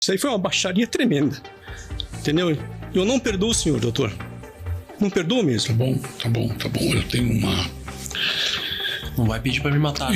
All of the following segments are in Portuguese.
Isso aí foi uma baixaria tremenda, entendeu? Eu não perdoo o senhor, doutor. Não perdoo mesmo. Tá bom. Eu tenho uma... Não vai pedir pra me matar.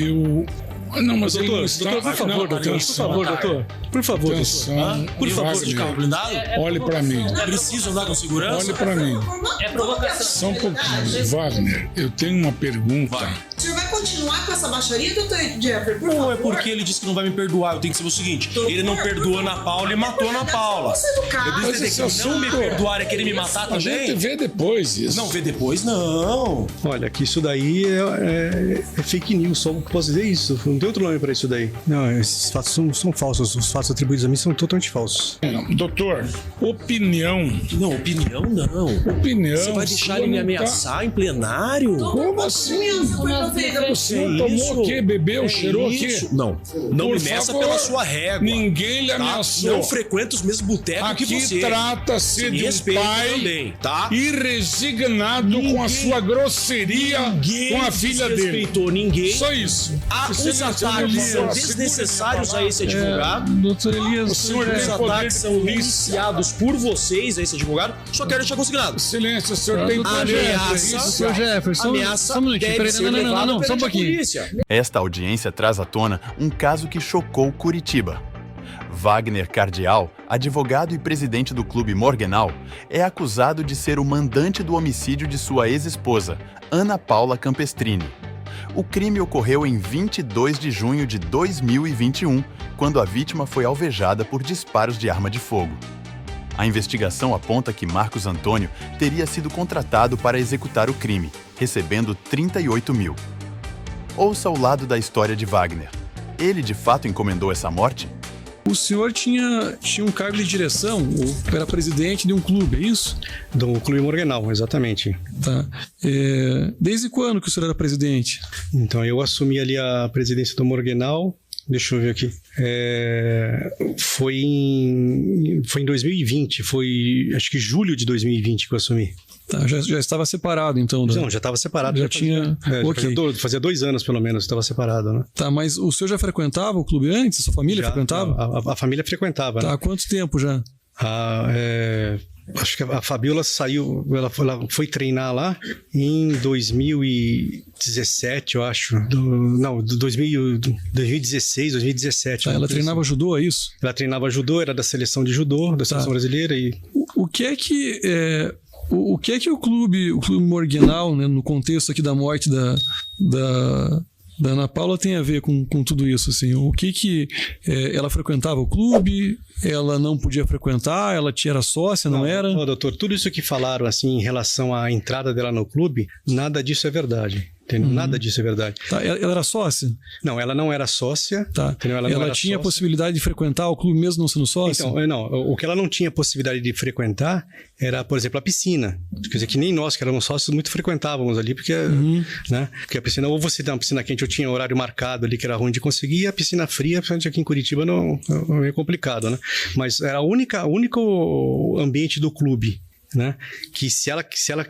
Não, mas Doutor, ele está... doutor, por favor, doutor. Por favor, doutor. Por favor, Atenção, Por favor, Wagner, De carro blindado? olhe pra mim. Preciso andar com segurança? Olhe pra mim. É provocação. Só um pouquinho. Wagner, eu tenho uma pergunta. O senhor vai continuar com essa baixaria, doutor Jeffrey? Por Não, favor? é porque ele disse que não vai me perdoar. Eu tenho que saber o seguinte: ele não perdoou a Ana Paula e matou a Ana Paula. Eu Mas devo esse entender que não me assunto- perdoar é querer me matar A gente também? vê depois isso. Não, vê depois, não. Olha, que isso daí é fake news, só posso dizer isso. Não tem outro nome pra isso daí. Não, esses fatos são falsos. Os fatos atribuídos a mim são totalmente falsos. Doutor, opinião. Não, opinião não. Opinião. Você vai deixar sua ele me não ameaçar em plenário? Como assim? Criança foi proferida. O senhor tomou o quê? Bebeu? Cheirou o quê? Isso? Não, não Por me meça favor, pela sua régua. Ninguém lhe Tá? ameaçou. Não frequenta os mesmos botecos que Aqui você. trata-se Se de um respeita pai também, tá? irresignado com a sua grosseria com a filha dele. Respeitou ninguém. Só isso. Os Excelência, ataques são doutor, desnecessários segure a esse advogado. Doutor Elias, O senhor Os tem poder ataques de são polícia. iniciados por vocês a esse advogado. Só quero deixar consignado. Silêncio, o senhor tem doutor poder. Ameaça. Senhor Jefferson, Ameaça só um minutinho, deve peraí, ser não, levada só um perante a pouquinho. polícia. Esta audiência traz à tona um caso que chocou Curitiba. Wagner Cardial, advogado e presidente do Clube Morgenau, é acusado de ser o mandante do homicídio de sua ex-esposa, Ana Paula Campestrini. O crime ocorreu em 22 de junho de 2021, quando a vítima foi alvejada por disparos de arma de fogo. A investigação aponta que Marcos Antônio teria sido contratado para executar o crime, recebendo 38 mil. Ouça o lado da história de Wagner. Ele de fato encomendou essa morte? O senhor tinha um cargo de direção, ou era presidente de um clube, é isso? Do Clube Morgenau, exatamente. Tá. Desde quando que o senhor era presidente? Então, eu assumi ali a presidência do Morgenau. Deixa eu ver aqui. Foi em 2020, acho que julho de 2020 que eu assumi. Tá, já estava separado, então. Não, já estava separado. Já tinha... Ok. Fazia 2 anos, pelo menos, que estava separado, né? Tá, mas o senhor já frequentava o clube antes? A sua família Já, frequentava? A família frequentava, Tá, né? há quanto tempo já? Acho que a Fabiola saiu, ela foi treinar lá em 2017, eu acho. 2016, 2017. Tá, ela treinava assim. judô, é isso? Ela treinava judô, era da seleção de judô, da seleção brasileira e... O que é que... O que é que o clube Morgenau, né, no contexto aqui da morte da Ana Paula, tem a ver com tudo isso? Assim? O que ela frequentava o clube? Ela não podia frequentar? Ela era sócia, não era? Não, doutor, tudo isso que falaram assim em relação à entrada dela no clube, nada disso é verdade. Entendeu? Nada disso é verdade. Tá, ela era sócia? Não, ela não era sócia. Tá. Entendeu? Ela Ela tinha a possibilidade de frequentar o clube mesmo não sendo sócia? Então, não, o que ela não tinha possibilidade de frequentar era, por exemplo, a piscina. Quer dizer, que nem nós que éramos sócios muito frequentávamos ali, porque, né? Porque a piscina, ou você tem uma piscina quente, eu tinha horário marcado ali que era ruim de conseguir, e a piscina fria, principalmente aqui em Curitiba, não é complicado, né? Mas era o único ambiente do clube, né? Que se ela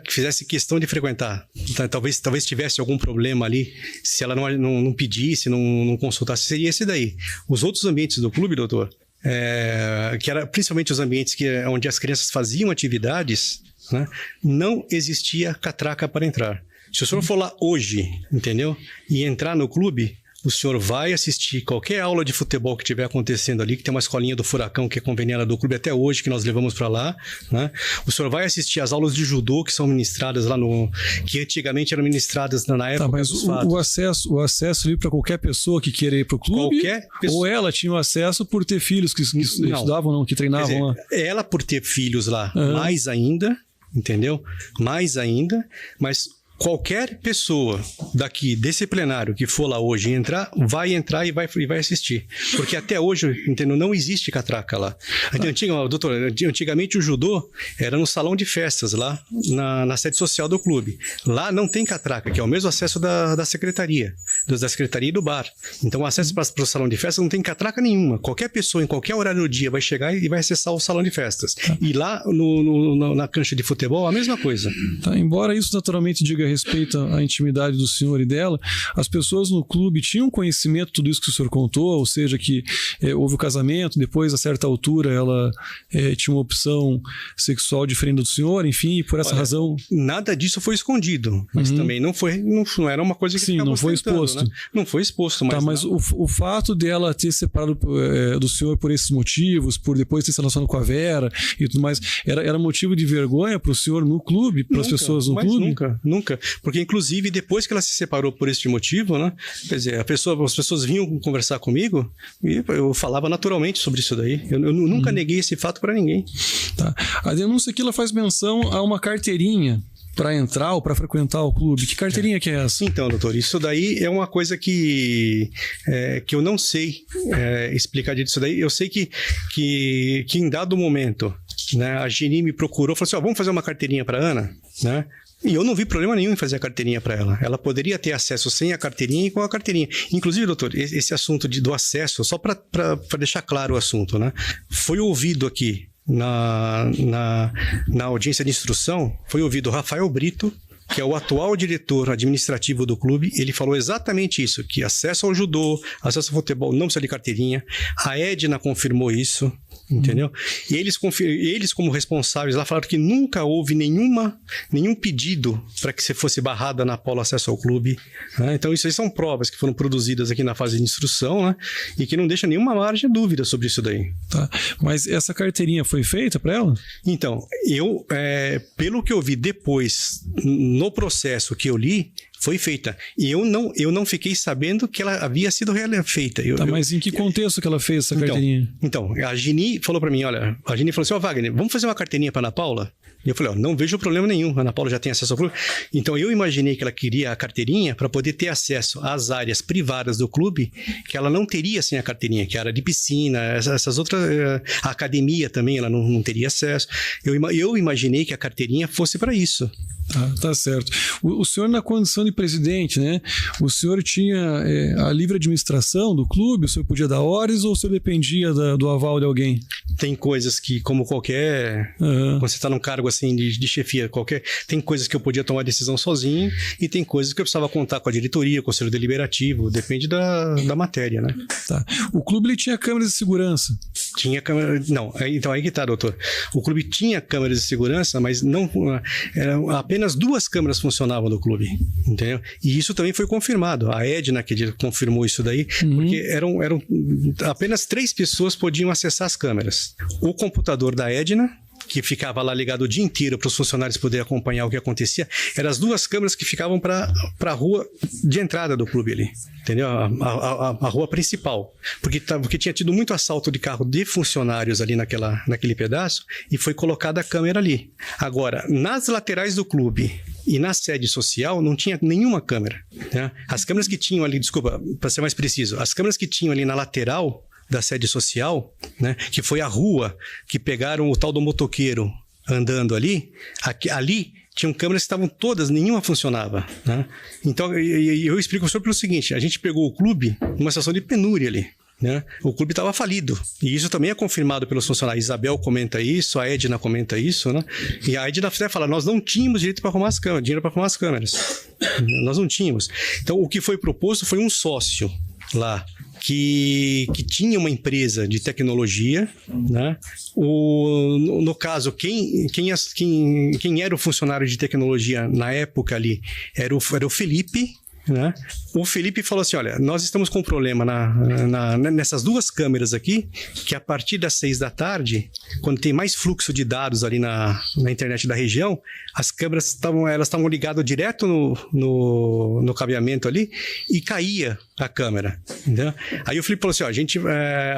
fizesse questão de frequentar, talvez tivesse algum problema ali, se ela não pedisse, não consultasse, seria esse daí. Os outros ambientes do clube, doutor, que era principalmente os ambientes onde as crianças faziam atividades, né? Não existia catraca para entrar. Se o senhor for lá hoje, entendeu? E entrar no clube, o senhor vai assistir qualquer aula de futebol que estiver acontecendo ali, que tem uma escolinha do Furacão que é conveniada do clube até hoje, que nós levamos para lá, né? O senhor vai assistir as aulas de judô que são ministradas lá que antigamente eram ministradas na época. Tá, mas o acesso ali para qualquer pessoa que queira ir para o clube, Qualquer pessoa. ou ela tinha o acesso por ter filhos que estudavam, não, que treinavam Quer dizer, lá? ela por ter filhos lá, mais ainda, entendeu? Mais ainda, mas qualquer pessoa daqui desse plenário que for lá hoje vai entrar e vai assistir. Porque até hoje, entendeu? Não existe catraca lá. Doutor, antigamente o judô era no salão de festas lá, na sede social do clube. Lá não tem catraca, que é o mesmo acesso da secretaria. da secretaria e do bar. Então, o acesso para o salão de festas não tem catraca nenhuma. Qualquer pessoa, em qualquer horário do dia, vai chegar e vai acessar o salão de festas. E lá, na cancha de futebol, a mesma coisa. Tá, embora isso naturalmente diga respeito à intimidade do senhor e dela, as pessoas no clube tinham conhecimento de tudo isso que o senhor contou, ou seja, que houve o casamento, depois, a certa altura, ela tinha uma opção sexual diferente do senhor, enfim, e por essa razão... Nada disso foi escondido, mas também não era uma coisa que sim, não foi exposto. Né? Não foi exposto, mas... Tá, mas o fato dela ter separado do senhor por esses motivos, por depois ter se relacionado com a Vera e tudo mais, era motivo de vergonha para o senhor no clube, para as pessoas no clube? Nunca. Porque, inclusive, depois que ela se separou por esse motivo, né? Quer dizer, as pessoas vinham conversar comigo e eu falava naturalmente sobre isso daí. Eu nunca neguei esse fato para ninguém. Tá. A denúncia aqui ela faz menção a uma carteirinha para entrar ou para frequentar o clube. Que carteirinha que é essa? Então, doutor, isso daí é uma coisa que eu não sei explicar disso daí. Eu sei que em dado momento, né, a Geni me procurou e falou assim, vamos fazer uma carteirinha para Ana, né? E eu não vi problema nenhum em fazer a carteirinha para ela. Ela poderia ter acesso sem a carteirinha e com a carteirinha. Inclusive, doutor, esse assunto do acesso, só para deixar claro o assunto, né? Foi ouvido aqui na audiência de instrução, foi ouvido o Rafael Brito, que é o atual diretor administrativo do clube. Ele falou exatamente isso, que acesso ao judô, acesso ao futebol não precisa de carteirinha. A Edna confirmou isso, entendeu? E eles como responsáveis lá falaram que nunca houve nenhum pedido para que você fosse barrada na Paula acesso ao clube, né? Então isso aí são provas que foram produzidas aqui na fase de instrução, né? E que não deixa nenhuma margem de dúvida sobre isso daí. Tá. Mas essa carteirinha foi feita para ela? Então, pelo que eu vi depois, no processo que eu li, foi feita. E eu não fiquei sabendo que ela havia sido feita. Mas em que contexto que ela fez essa carteirinha? Então, a Geni falou para mim, a Geni falou assim, Wagner, vamos fazer uma carteirinha para Ana Paula? E eu falei, não vejo problema nenhum, a Ana Paula já tem acesso ao clube. Então, eu imaginei que ela queria a carteirinha para poder ter acesso às áreas privadas do clube, que ela não teria sem a carteirinha, que era de piscina, essas outras... A academia também, ela não teria acesso. Eu imaginei que a carteirinha fosse para isso. Tá certo. O senhor, na condição de presidente, né? O senhor tinha a livre administração do clube? O senhor podia dar ordens ou o senhor dependia do aval de alguém? Tem coisas que, como qualquer... Quando você está num cargo assim de chefia, tem coisas que eu podia tomar decisão sozinho e tem coisas que eu precisava contar com a diretoria, com o conselho deliberativo, depende da matéria, né? Tá. O clube ele tinha câmeras de segurança? Tinha câmera... Não, então aí que tá, doutor. O clube tinha câmeras de segurança, mas não... Apenas 2 câmeras funcionavam no clube, entendeu? E isso também foi confirmado. A Edna que confirmou isso daí, porque eram apenas 3 pessoas podiam acessar as câmeras. O computador da Edna, que ficava lá ligado o dia inteiro para os funcionários poderem acompanhar o que acontecia, eram as 2 câmeras que ficavam para a rua de entrada do clube ali, entendeu? A rua principal, porque tinha tido muito assalto de carro de funcionários ali naquele pedaço e foi colocada a câmera ali. Agora, nas laterais do clube e na sede social não tinha nenhuma câmera, né? As câmeras que tinham ali, desculpa, para ser mais preciso, as câmeras que tinham ali na lateral da sede social, né, que foi a rua que pegaram o tal do motoqueiro andando ali tinham câmeras que estavam todas, nenhuma funcionava, né? Então, eu explico ao senhor pelo seguinte, a gente pegou o clube numa situação de penúria ali, né? O clube estava falido, e isso também é confirmado pelos funcionários. Isabel comenta isso, a Edna comenta isso, né? E a Edna até fala, nós não tínhamos dinheiro para arrumar as câmeras, nós não tínhamos. Então, o que foi proposto foi um sócio lá, que tinha uma empresa de tecnologia, né? No caso, quem era o funcionário de tecnologia na época ali era o Felipe, né? O Felipe falou assim, olha, nós estamos com um problema nessas 2 câmeras aqui, que a partir das 6 da tarde, quando tem mais fluxo de dados ali na internet da região, as câmeras estavam ligadas direto no cabeamento ali e caía a câmera, entendeu? Aí o Felipe falou assim,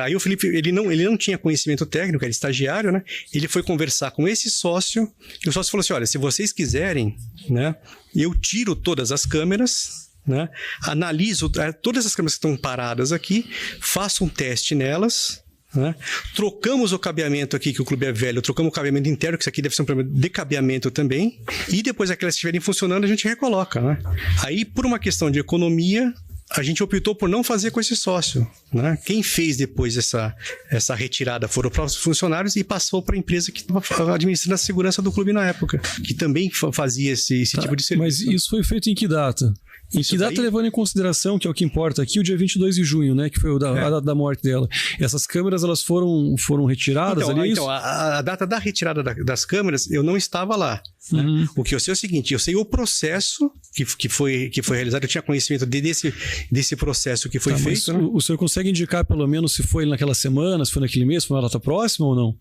aí o Felipe, ele não tinha conhecimento técnico, era estagiário, né? Ele foi conversar com esse sócio, e o sócio falou assim, olha, se vocês quiserem, né, eu tiro todas as câmeras, né? Analiso todas as câmeras que estão paradas aqui, faço um teste nelas, né? Trocamos o cabeamento aqui, que o clube é velho, trocamos o cabeamento interno, que isso aqui deve ser um problema de cabeamento também, e depois aquelas que estiverem funcionando a gente recoloca, né? Aí, por uma questão de economia, a gente optou por não fazer com esse sócio, né? Quem fez depois essa retirada foram os próprios funcionários e passou para a empresa que estava administrando a segurança do clube na época, que também fazia esse tipo de serviço. Mas isso foi feito em que data? Em que data, levando em consideração, que é o que importa aqui, o dia 22 de junho, né? Que foi a data da morte dela. Essas câmeras, elas foram retiradas ali? Então, a data da retirada das câmeras, eu não estava lá. Né? O que eu sei é o seguinte, eu sei o processo que foi realizado, eu tinha conhecimento desse processo que foi feito. Mas o senhor consegue indicar pelo menos se foi naquela semana, se foi naquele mês, se foi na data próxima ou não?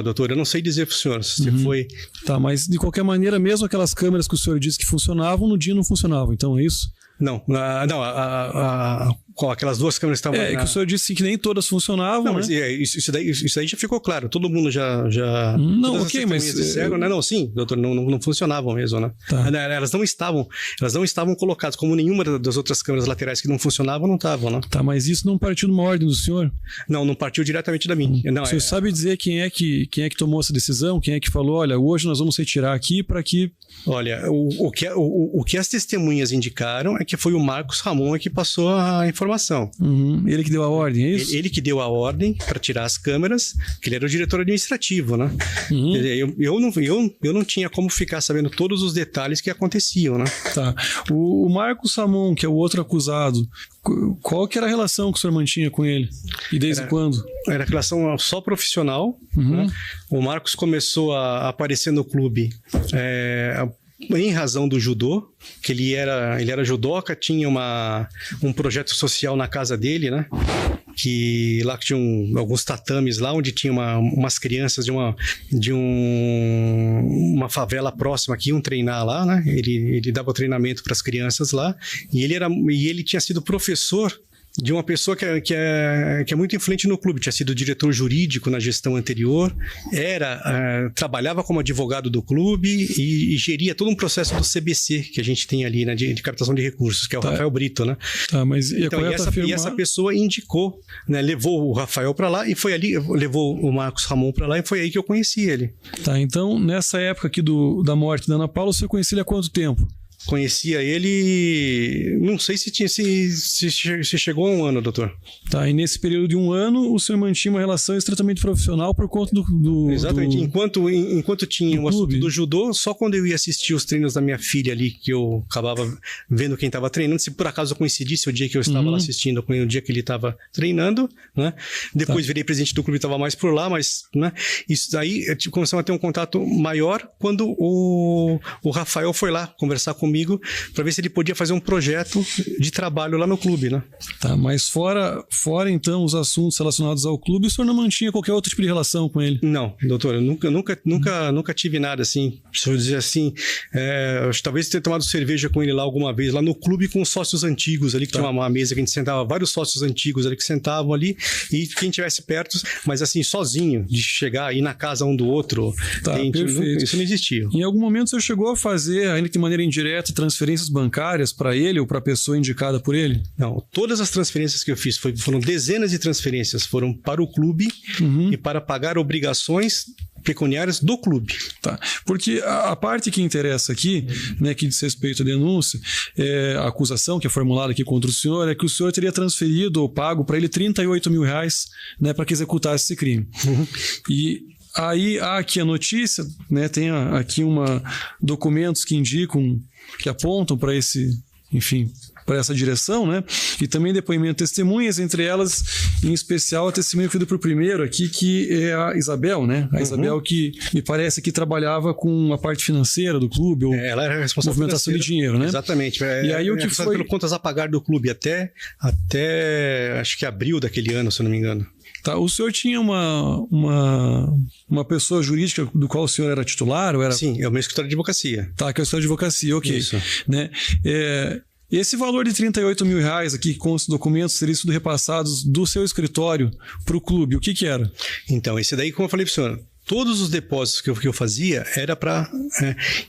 Doutor, eu não sei dizer para o senhor se foi... Tá, mas de qualquer maneira, mesmo aquelas câmeras que o senhor disse que funcionavam, no dia não funcionavam, então é isso? Não, aquelas duas câmeras que estavam... que o senhor disse que nem todas funcionavam, não, né? Mas isso daí já ficou claro, todo mundo já não, ok, mas... Disseram, né? Não, sim, doutor, não funcionavam mesmo, né? Tá. Elas não estavam colocadas, como nenhuma das outras câmeras laterais que não funcionavam, não estavam, né? Tá, mas isso não partiu de uma ordem do senhor? Não partiu diretamente da minha. Não, o senhor sabe dizer quem é que tomou essa decisão? Quem é que falou, olha, hoje nós vamos retirar aqui para que... Olha, o que as testemunhas indicaram é que foi o Marcos Ramon que passou a informação. Ele que deu a ordem, é isso? Ele que deu a ordem para tirar as câmeras, que ele era o diretor administrativo, né? Eu não tinha como ficar sabendo todos os detalhes que aconteciam, né? Tá. O Marcos Ramon, que é o outro acusado, qual que era a relação que o senhor mantinha com ele? E desde quando? Era relação só profissional. Né? O Marcos começou a aparecer no clube em razão do judô, que ele era judoca, tinha um projeto social na casa dele, né? Que lá tinha alguns tatames lá, onde tinha umas crianças de uma favela próxima que iam treinar lá, né? Ele dava treinamento para as crianças lá, e ele tinha sido professor de uma pessoa que é muito influente no clube, tinha sido diretor jurídico na gestão anterior, trabalhava como advogado do clube e geria todo um processo do CBC que a gente tem ali, né, de captação de recursos, que é o Rafael Brito, né? Tá, mas e essa pessoa indicou, né, levou o Rafael para lá e foi ali, levou o Marcos Ramon para lá e foi aí que eu conheci ele. Tá, então nessa época aqui da morte da Ana Paula, você conhecia ele há quanto tempo? Conhecia ele, não sei se chegou a um ano, doutor. Tá, e nesse período de um ano, o senhor mantinha uma relação estritamente profissional por conta do Exatamente, enquanto tinha o assunto do judô, só quando eu ia assistir os treinos da minha filha ali, que eu acabava vendo quem estava treinando, se por acaso coincidisse o dia que eu estava lá assistindo com o dia que ele estava treinando, né? Depois virei presidente do clube e estava mais por lá, mas, né? Isso daí, começamos a ter um contato maior quando o Rafael foi lá conversar comigo para ver se ele podia fazer um projeto de trabalho lá no clube, né? Tá, mas fora então os assuntos relacionados ao clube, o senhor não mantinha qualquer outro tipo de relação com ele? Não, doutor, eu nunca tive nada assim, se eu dizer assim, talvez ter tomado cerveja com ele lá alguma vez, lá no clube com os sócios antigos ali, que tinha uma mesa que a gente sentava, vários sócios antigos ali que sentavam ali, e quem estivesse perto, mas assim, sozinho, de chegar, ir na casa um do outro, perfeito. Isso não existia. Em algum momento o senhor chegou a fazer, ainda que de maneira indireta, transferências bancárias para ele ou para a pessoa indicada por ele? Não, todas as transferências que eu fiz foram dezenas de transferências, foram para o clube e para pagar obrigações pecuniárias do clube. Tá, porque a parte que interessa aqui, né, que diz respeito à denúncia, a acusação que é formulada aqui contra o senhor, é que o senhor teria transferido ou pago para ele R$38 mil, né, para que executasse esse crime. E aí há aqui a notícia, né, tem aqui documentos que indicam, que apontam para para essa direção, né? E também depoimento de testemunhas, entre elas, em especial, a testemunha feita por primeiro aqui, que é a Isabel, né? A Isabel que me parece que trabalhava com a parte financeira do clube, ou ela era responsável movimentação de dinheiro, né? Exatamente. E aí o que foi pelo contas a pagar do clube até acho que abril daquele ano, se eu não me engano. Tá, o senhor tinha uma pessoa jurídica do qual o senhor era titular? Ou era... Sim, é o meu escritório de advocacia. Tá, que é o escritório de advocacia, ok. Isso. Né? Esse valor de R$38 mil aqui com os documentos teria sido repassados do seu escritório para o clube. O que era? Então, esse daí, como eu falei para o senhor, todos os depósitos que eu fazia era para...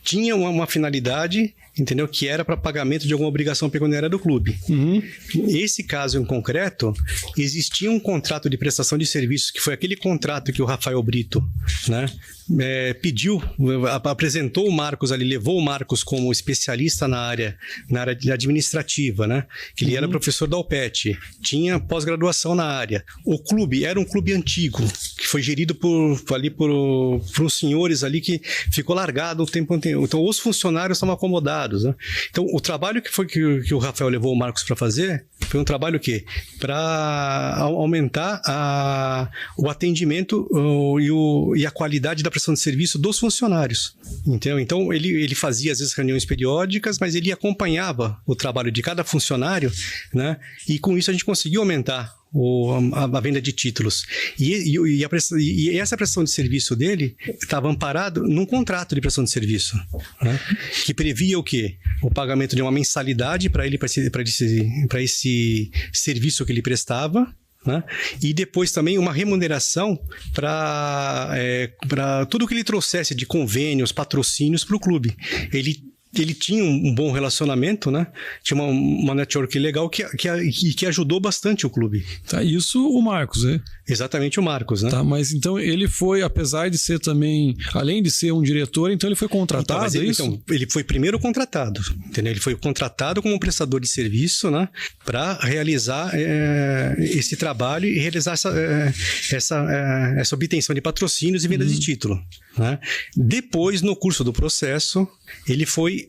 tinha uma finalidade entendeu? Que era para pagamento de alguma obrigação pecuniária do clube. Esse caso em concreto, existia um contrato de prestação de serviços, que foi aquele contrato que o Rafael Brito, né, apresentou o Marcos ali, levou o Marcos como especialista na área administrativa, né? Que ele era professor da UPET, tinha pós-graduação na área. O clube era um clube antigo, que foi gerido por uns senhores ali que ficou largado o tempo inteiro. Então, os funcionários estavam acomodados, né? Então, o trabalho que o Rafael levou o Marcos para fazer foi um trabalho para aumentar o atendimento e a qualidade da prestação de serviço dos funcionários. Entendeu? Então, ele fazia, às vezes, reuniões periódicas, mas ele acompanhava o trabalho de cada funcionário, né? E com isso a gente conseguiu aumentar a venda de títulos. E essa prestação de serviço dele estava amparado num contrato de prestação de serviço, né? Que previa o quê? O pagamento de uma mensalidade para esse serviço que ele prestava, né? E depois também uma remuneração para tudo que ele trouxesse de convênios, patrocínios para o clube. Ele tinha um bom relacionamento, né? Tinha uma network legal que ajudou bastante o clube. Tá, isso o Marcos, né? Exatamente, o Marcos, né? Tá, mas então ele foi, apesar de ser também, além de ser um diretor, então ele foi contratado, ele foi primeiro contratado, entendeu? Ele foi contratado como um prestador de serviço, né? Para realizar esse trabalho e realizar essa obtenção de patrocínios e venda de título, né? Depois, no curso do processo, ele foi...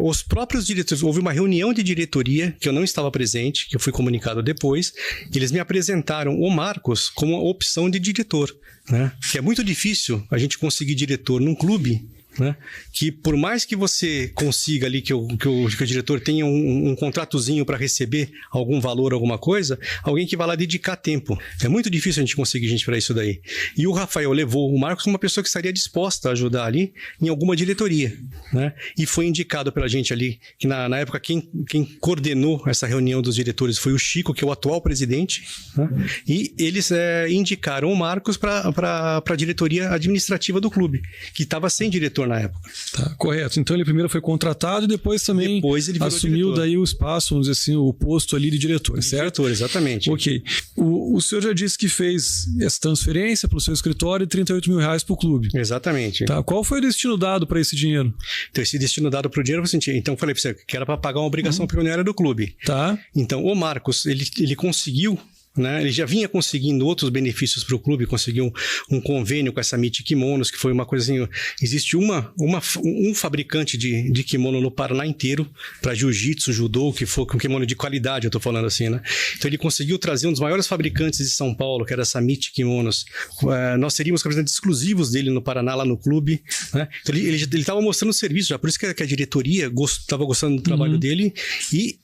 os próprios diretores... Houve uma reunião de diretoria, que eu não estava presente, que eu fui comunicado depois, e eles me apresentaram o Marcos como uma opção de diretor, né? Que é muito difícil a gente conseguir diretor num clube, né? Que por mais que você consiga ali que o diretor tenha um contratozinho para receber algum valor, alguma coisa, alguém que vai lá dedicar tempo. É muito difícil a gente conseguir gente para isso daí. E o Rafael levou o Marcos como uma pessoa que estaria disposta a ajudar ali em alguma diretoria, né? E foi indicado pela gente ali, que na época quem coordenou essa reunião dos diretores foi o Chico, que é o atual presidente, né? E eles indicaram o Marcos para a diretoria administrativa do clube, que estava sem diretor na época. Tá, correto. Então ele primeiro foi contratado e depois também ele assumiu daí o espaço, vamos dizer assim, o posto ali de diretor, certo? Diretor, exatamente. Ok. O senhor já disse que fez essa transferência para o seu escritório e R$38 mil para o clube. Exatamente. Tá. Qual foi o destino dado para esse dinheiro? Então, esse destino dado para o dinheiro, então eu falei para você que era para pagar uma obrigação pecuniária do clube. Tá. Então, o Marcos, ele conseguiu, né? Ele já vinha conseguindo outros benefícios para o clube, conseguiu um convênio com essa MIT Kimonos, que foi uma coisa assim, existe um fabricante de kimono no Paraná inteiro para jiu-jitsu, judô, que foi com kimono de qualidade, eu tô falando assim, né? Então ele conseguiu trazer um dos maiores fabricantes de São Paulo, que era essa MIT Kimonos. Nós seríamos representantes exclusivos dele no Paraná, lá no clube, né? Então ele estava mostrando o serviço já, por isso que a diretoria estava gostando do trabalho dele. E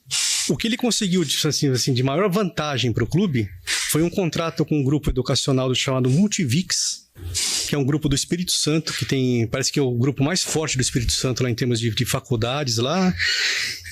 o que ele conseguiu de maior vantagem para o clube foi um contrato com um grupo educacional chamado Multivix, que é um grupo do Espírito Santo, parece que é o grupo mais forte do Espírito Santo lá em termos de faculdades lá.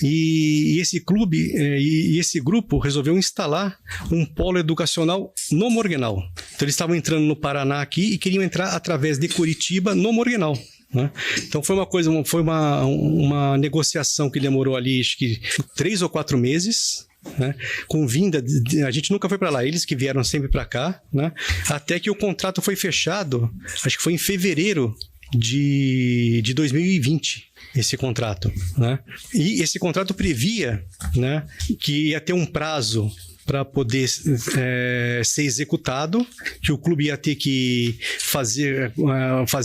E esse clube e esse grupo resolveu instalar um polo educacional no Morgenal. Então eles estavam entrando no Paraná aqui e queriam entrar através de Curitiba no Morgenal, né? Então foi uma negociação que demorou ali acho que 3 ou 4 meses, né? Com vinda a gente nunca foi para lá, eles que vieram sempre para cá, né? Até que o contrato foi fechado, acho que foi em fevereiro de 2020, esse contrato, né? E esse contrato previa, né, que ia ter um prazo para poder ser executado, que o clube ia ter que fazer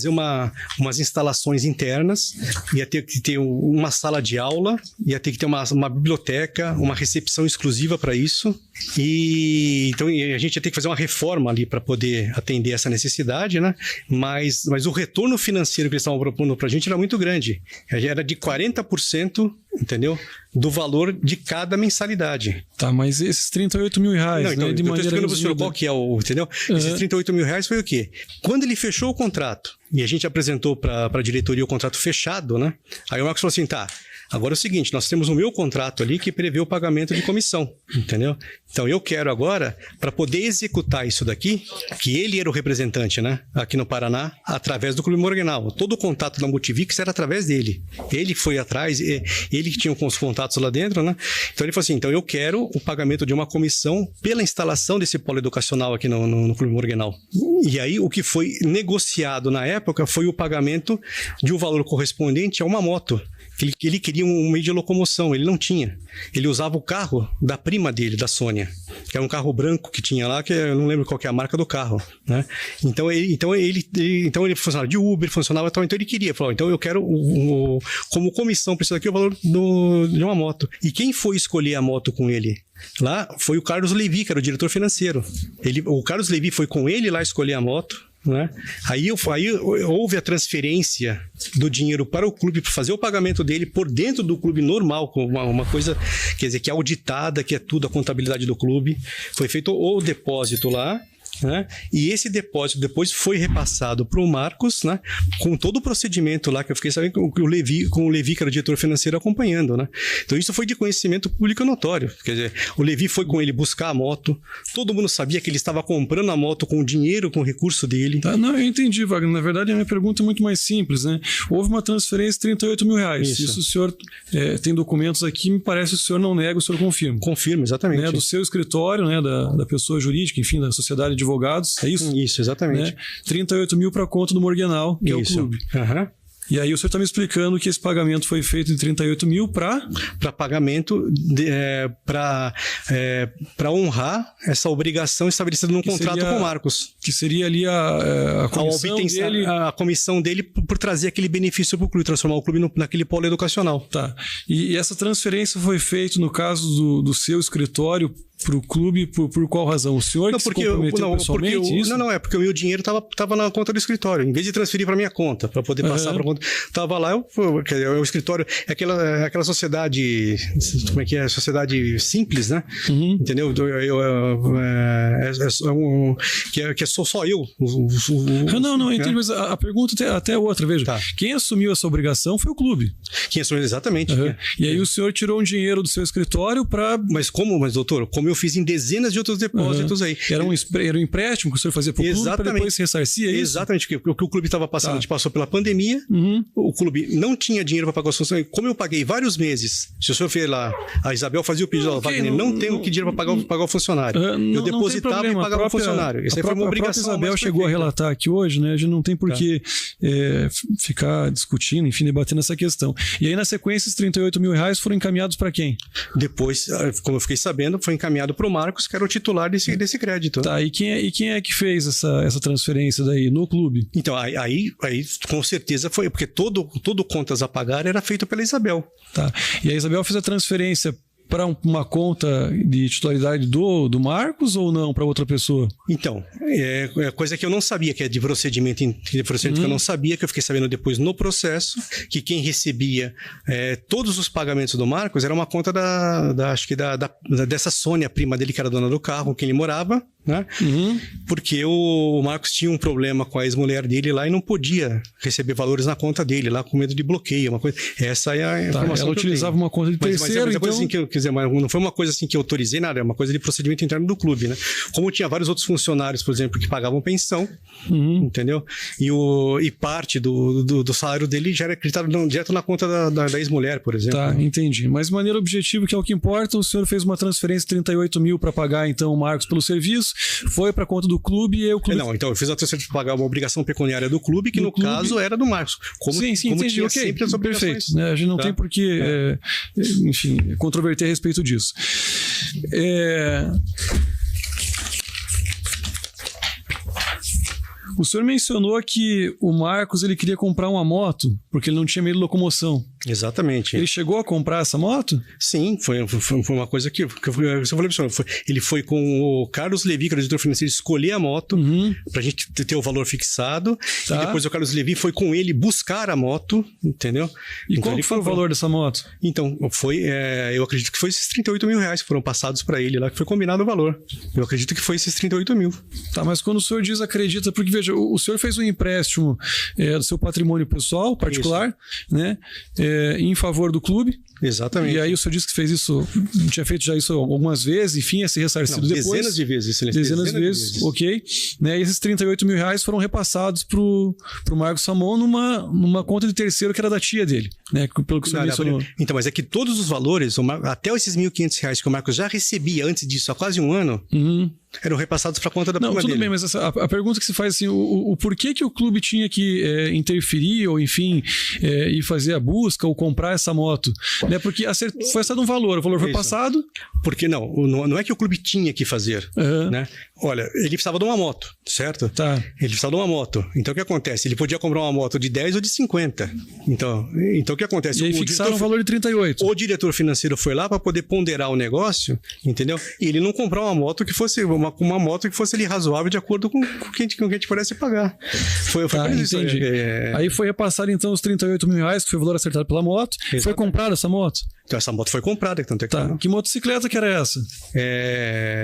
umas instalações internas, ia ter que ter uma sala de aula, ia ter que ter uma biblioteca, uma recepção exclusiva para isso. E então a gente ia ter que fazer uma reforma ali para poder atender essa necessidade, né? Mas o retorno financeiro que eles estavam propondo para a gente era muito grande. Era de 40%, entendeu? Do valor de cada mensalidade. Tá, mas esses R$38 mil, não, então, né? De eu maneira estou explicando para o senhor qual que é o... Entendeu? Esses R$38 mil foi o quê? Quando ele fechou o contrato e a gente apresentou para a diretoria o contrato fechado, né? Aí o Marcos falou assim, tá, Agora é o seguinte, nós temos o meu contrato ali que prevê o pagamento de comissão, entendeu? Então eu quero agora, para poder executar isso daqui, que ele era o representante, né, aqui no Paraná, através do Clube Morgenal. Todo o contato da Multivix era através dele. Ele foi atrás, ele que tinha os contatos lá dentro, né? Então ele falou assim, então eu quero o pagamento de uma comissão pela instalação desse polo educacional aqui no Clube Morgenal. E aí o que foi negociado na época foi o pagamento de um valor correspondente a uma moto. Ele queria um meio de locomoção, ele não tinha. Ele usava o carro da prima dele, da Sônia, que era um carro branco que tinha lá, que eu não lembro qual que é a marca do carro, né? Então ele funcionava de Uber, funcionava tal, então ele queria, falou, então eu quero como comissão para isso daqui o valor de uma moto. E quem foi escolher a moto com ele lá foi o Carlos Levi, que era o diretor financeiro. O Carlos Levi foi com ele lá escolher a moto, né? Aí houve a transferência do dinheiro para o clube para fazer o pagamento dele por dentro do clube normal, com uma coisa, quer dizer, que é auditada, que é tudo a contabilidade do clube. Foi feito o depósito lá, né? E esse depósito depois foi repassado para o Marcos, né? Com todo o procedimento lá que eu fiquei sabendo com o Levi, que era o diretor financeiro, acompanhando, né? Então isso foi de conhecimento público notório. Quer dizer, o Levi foi com ele buscar a moto, todo mundo sabia que ele estava comprando a moto com o dinheiro, com o recurso dele. Tá, não, eu entendi, Wagner. Na verdade, a minha pergunta é muito mais simples, né? Houve uma transferência de 38 mil reais. Isso o senhor tem documentos aqui, me parece que o senhor não nega, o senhor confirma. Confirma, exatamente. Né? Do seu escritório, né? Da pessoa jurídica, enfim, da sociedade de advogados, é isso? Isso, exatamente. Né? 38 mil para a conta do Morgenal, que é o clube. Uhum. E aí o senhor está me explicando que esse pagamento foi feito de 38 mil para pagamento, para honrar essa obrigação estabelecida num contrato com o Marcos. Que seria ali a comissão dele... A comissão dele por trazer aquele benefício para o clube, transformar o clube naquele polo educacional. Tá. E essa transferência foi feita, no caso do seu escritório, para o clube, por qual razão? O senhor que se comprometeu pessoalmente? É porque o meu dinheiro estava na conta do escritório. Em vez de transferir para minha conta, para poder passar para a conta, estava lá, o escritório, aquela sociedade, como é que é? Sociedade simples, né? Uhum. Entendeu? Que é só eu. Não, entendi, mas a pergunta até é outra, veja. Tá. Quem assumiu essa obrigação foi o clube. Quem assumiu, exatamente. Uhum. E aí o senhor tirou um dinheiro do seu escritório para... Mas doutor, como eu fiz em dezenas de outros depósitos aí. Era um empréstimo que o senhor fazia para o clube para depois se ressarcir, é isso? Exatamente, porque o que o clube estava passando, a gente passou pela pandemia, o clube não tinha dinheiro para pagar as funções. Como eu paguei vários meses, se o senhor fez lá, a Isabel fazia o pedido, Wagner, não tenho dinheiro para pagar o funcionário. Eu depositava e pagava o funcionário. Isso aí foi uma obrigação. A Isabel chegou a relatar aqui hoje, né? A gente não tem por que ficar discutindo, enfim, debatendo essa questão. E aí, na sequência, esses 38 mil reais foram encaminhados para quem? Depois, como eu fiquei sabendo, foi encaminhado para o Marcos, que era o titular desse crédito. Tá, e quem é que fez essa transferência daí no clube? Então, aí com certeza foi, porque todo contas a pagar era feito pela Isabel. Tá, e a Isabel fez a transferência para uma conta de titularidade do Marcos ou não, para outra pessoa? Então, é coisa que eu não sabia, que é de procedimento que eu não sabia, que eu fiquei sabendo depois no processo, que quem recebia todos os pagamentos do Marcos era uma conta dessa Sônia, prima dele, que era dona do carro, com quem ele morava, né? Porque o Marcos tinha um problema com a ex-mulher dele lá e não podia receber valores na conta dele, lá com medo de bloqueio, uma coisa. Essa é a informação. Ela utilizava uma conta de terceiro, mas então... Assim mas não foi uma coisa assim que eu autorizei nada, é uma coisa de procedimento interno do clube, né? Como tinha vários outros funcionários, por exemplo, que pagavam pensão, entendeu? E parte do salário dele já era acreditado direto na conta da ex-mulher, por exemplo. Tá, entendi. Mas de maneira objetiva, que é o que importa, o senhor fez uma transferência de 38 mil para pagar, então, o Marcos pelo serviço, foi para a conta do clube e o clube... Não, então eu fiz a transferência de pagar uma obrigação pecuniária do clube, que no caso era do Marcos. Sim, entendi. Tinha sempre as obrigações. Perfeito. Né? A gente não tem por que, enfim, controverter a respeito disso. O senhor mencionou que o Marcos ele queria comprar uma moto porque ele não tinha meio de locomoção. Exatamente. Ele chegou a comprar essa moto? Sim, foi uma coisa que eu falei para o senhor. Ele foi com o Carlos Levi, que era o diretor financeiro, escolher a moto para a gente ter o valor fixado. Tá. E depois o Carlos Levi foi com ele buscar a moto, entendeu? E então, qual foi o valor dessa moto? Então, eu acredito que foi esses 38 mil reais que foram passados para ele lá, que foi combinado o valor. Eu acredito que foi esses 38 mil. Tá, mas quando o senhor diz acredita, porque veja, seja, o senhor fez um empréstimo do seu patrimônio pessoal, particular, né, em favor do clube. Exatamente. E aí o senhor disse que fez isso, tinha feito já isso algumas vezes, enfim, ia ser ressarcido depois. Dezenas de vezes, excelência. Dezenas de vezes, ok. Né, e esses R$38 mil foram repassados pro Marcos Ramon numa conta de terceiro que era da tia dele, né, pelo que o senhor mencionou. Então, mas é que todos os valores, até esses R$1.500 que o Marcos já recebia antes disso, há quase um ano, eram repassados para a conta da prima dele. Tudo bem, mas a pergunta que se faz assim, o porquê que o clube tinha que interferir ou, enfim, ir fazer a busca ou comprar essa moto? Né? Porque foi acertado um valor, o valor foi passado. Porque não é que o clube tinha que fazer, né? Olha, ele precisava de uma moto, certo? Tá. Ele precisava de uma moto. Então o que acontece? Ele podia comprar uma moto de 10 ou de 50. Então o que acontece? E aí fixaram o valor de 38. O diretor financeiro foi lá para poder ponderar o negócio, entendeu? E ele não comprou uma moto que fosse uma moto que fosse ali razoável de acordo com o que a gente pudesse pagar. Foi tá, entendi. Aí foi repassado então os R$38 mil, que foi o valor acertado pela moto. Exatamente. Foi comprada essa moto? Então essa moto foi comprada. Tanto é que tá. Que motocicleta que era essa?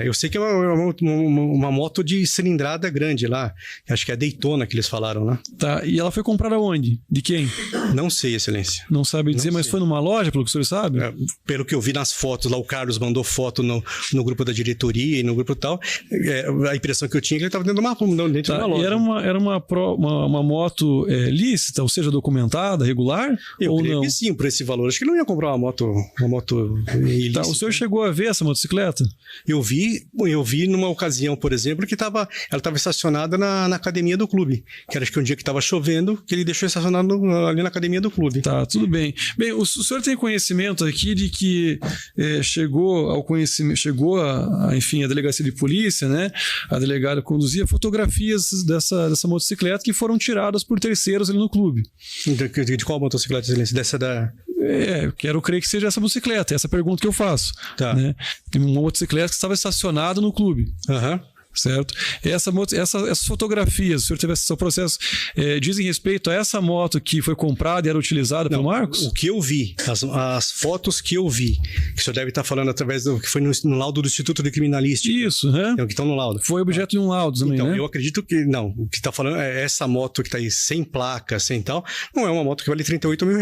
Eu sei que é uma moto de cilindrada grande lá. Acho que é a Daytona que eles falaram lá. Tá, e ela foi comprada onde? De quem? Não sei, excelência. Não sabe dizer, mas foi numa loja, pelo que o senhor sabe? Pelo que eu vi nas fotos lá, o Carlos mandou foto no grupo da diretoria e no grupo tal. A impressão que eu tinha é que ele estava dentro de uma loja. E era uma moto lícita, ou seja, documentada, regular? Eu ou creio não? Que sim, por esse valor. Acho que ele não ia comprar uma moto ilícita. Tá, o senhor chegou a ver essa motocicleta? Eu vi numa ocasião, por exemplo, que ela estava estacionada na academia do clube. Que era acho que um dia que estava chovendo, que ele deixou estacionado ali na academia do clube. Tá, tudo bem. Bem, o senhor tem conhecimento aqui de que chegou ao conhecimento, enfim, a delegacia de polícia, né? A delegada conduzia fotografias dessa motocicleta que foram tiradas por terceiros ali no clube. De qual motocicleta? Dessa da... Quero crer que seja essa motocicleta. Essa é a pergunta que eu faço. Tá. Né? Tem uma motocicleta que estava estacionada no clube. Certo? Essas fotografias, o senhor teve esse processo, dizem respeito a essa moto que foi comprada e era utilizada pelo Marcos? O que eu vi, as fotos que eu vi, que o senhor deve estar falando através do que foi no laudo do Instituto de Criminalística. Isso, né? É o que estão no laudo. Foi objeto de um laudo também, então, né? Eu acredito que não. O que está falando é essa moto que está aí sem placa, sem tal, não é uma moto que vale R$38 mil.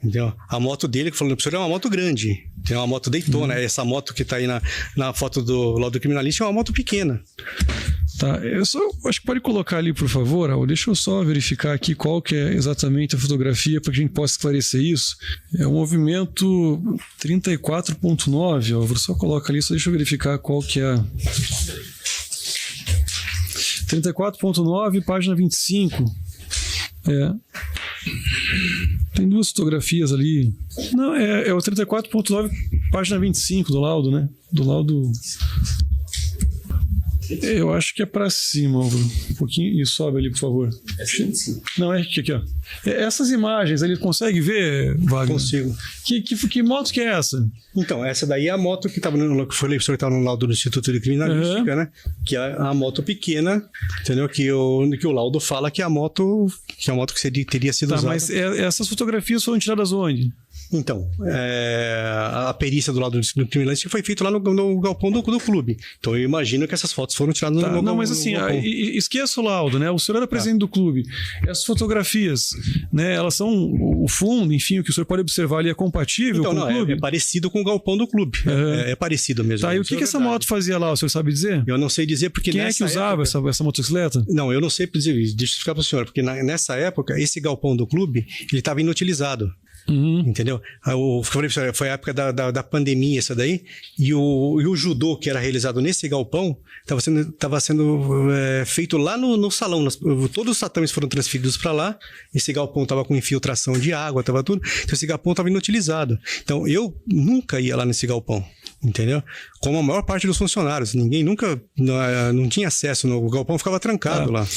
Entendeu? A moto dele, que falando pro senhor, é uma moto grande. Tem uma moto Daytona. Essa moto que tá aí na foto do laudo criminalista é uma moto pequena. Tá, eu acho que pode colocar ali, por favor, Raul. Deixa eu só verificar aqui qual que é exatamente a fotografia para que a gente possa esclarecer isso. É o movimento 34.9, Álvaro. Só coloca ali, só deixa eu verificar qual que é. 34.9, página 25. Tem duas fotografias ali. Não, é o 34.9, página 25 do laudo, né? Do laudo. Eu acho que é pra cima, Álvaro. Um pouquinho e sobe ali, por favor. Não, é aqui, ó. Essas imagens, ele consegue ver, Wagner? Consigo. Que moto que é essa? Então, essa daí é a moto que estava no laudo do Instituto de Criminalística, né? Que é a moto pequena, entendeu? Que o laudo fala que é a moto que teria sido usada. Mas essas fotografias foram tiradas onde? Então, a perícia do lado do criminalista foi feita lá no galpão do clube. Então, eu imagino que essas fotos foram tiradas no galpão. Não, mas assim, esqueça o laudo, né? O senhor era presidente do clube. Essas fotografias, né? Elas são o fundo, enfim, o que o senhor pode observar ali é compatível com o clube? É parecido com o galpão do clube. É parecido mesmo. Tá, e o que essa moto fazia lá? O senhor sabe dizer? Eu não sei dizer porque quem é que usava essa motocicleta? Não, eu não sei dizer. Deixa eu explicar para o senhor. Porque nessa época, esse galpão do clube, ele estava inutilizado. Entendeu? Foi a época da pandemia essa daí, e o judô que era realizado nesse galpão estava sendo feito lá no salão. Todos os tatames foram transferidos para lá. Esse galpão estava com infiltração de água, estava tudo. Então esse galpão estava inutilizado. Então eu nunca ia lá nesse galpão, entendeu? Como a maior parte dos funcionários, ninguém nunca não tinha acesso, o galpão ficava trancado lá.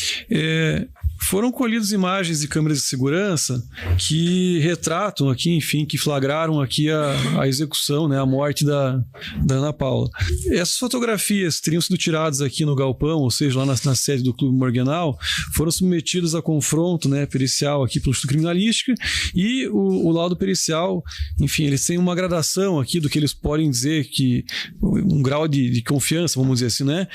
foram colhidas imagens de câmeras de segurança que retratam aqui, enfim, que flagraram aqui a execução, né, a morte da Ana Paula. Essas fotografias teriam sido tiradas aqui no galpão, ou seja, lá na sede do Clube Morgenal, foram submetidas a confronto, né, pericial aqui pelo Instituto de Criminalística, e o laudo pericial, enfim, eles têm uma gradação aqui do que eles podem dizer que um grau de confiança, vamos dizer assim, né,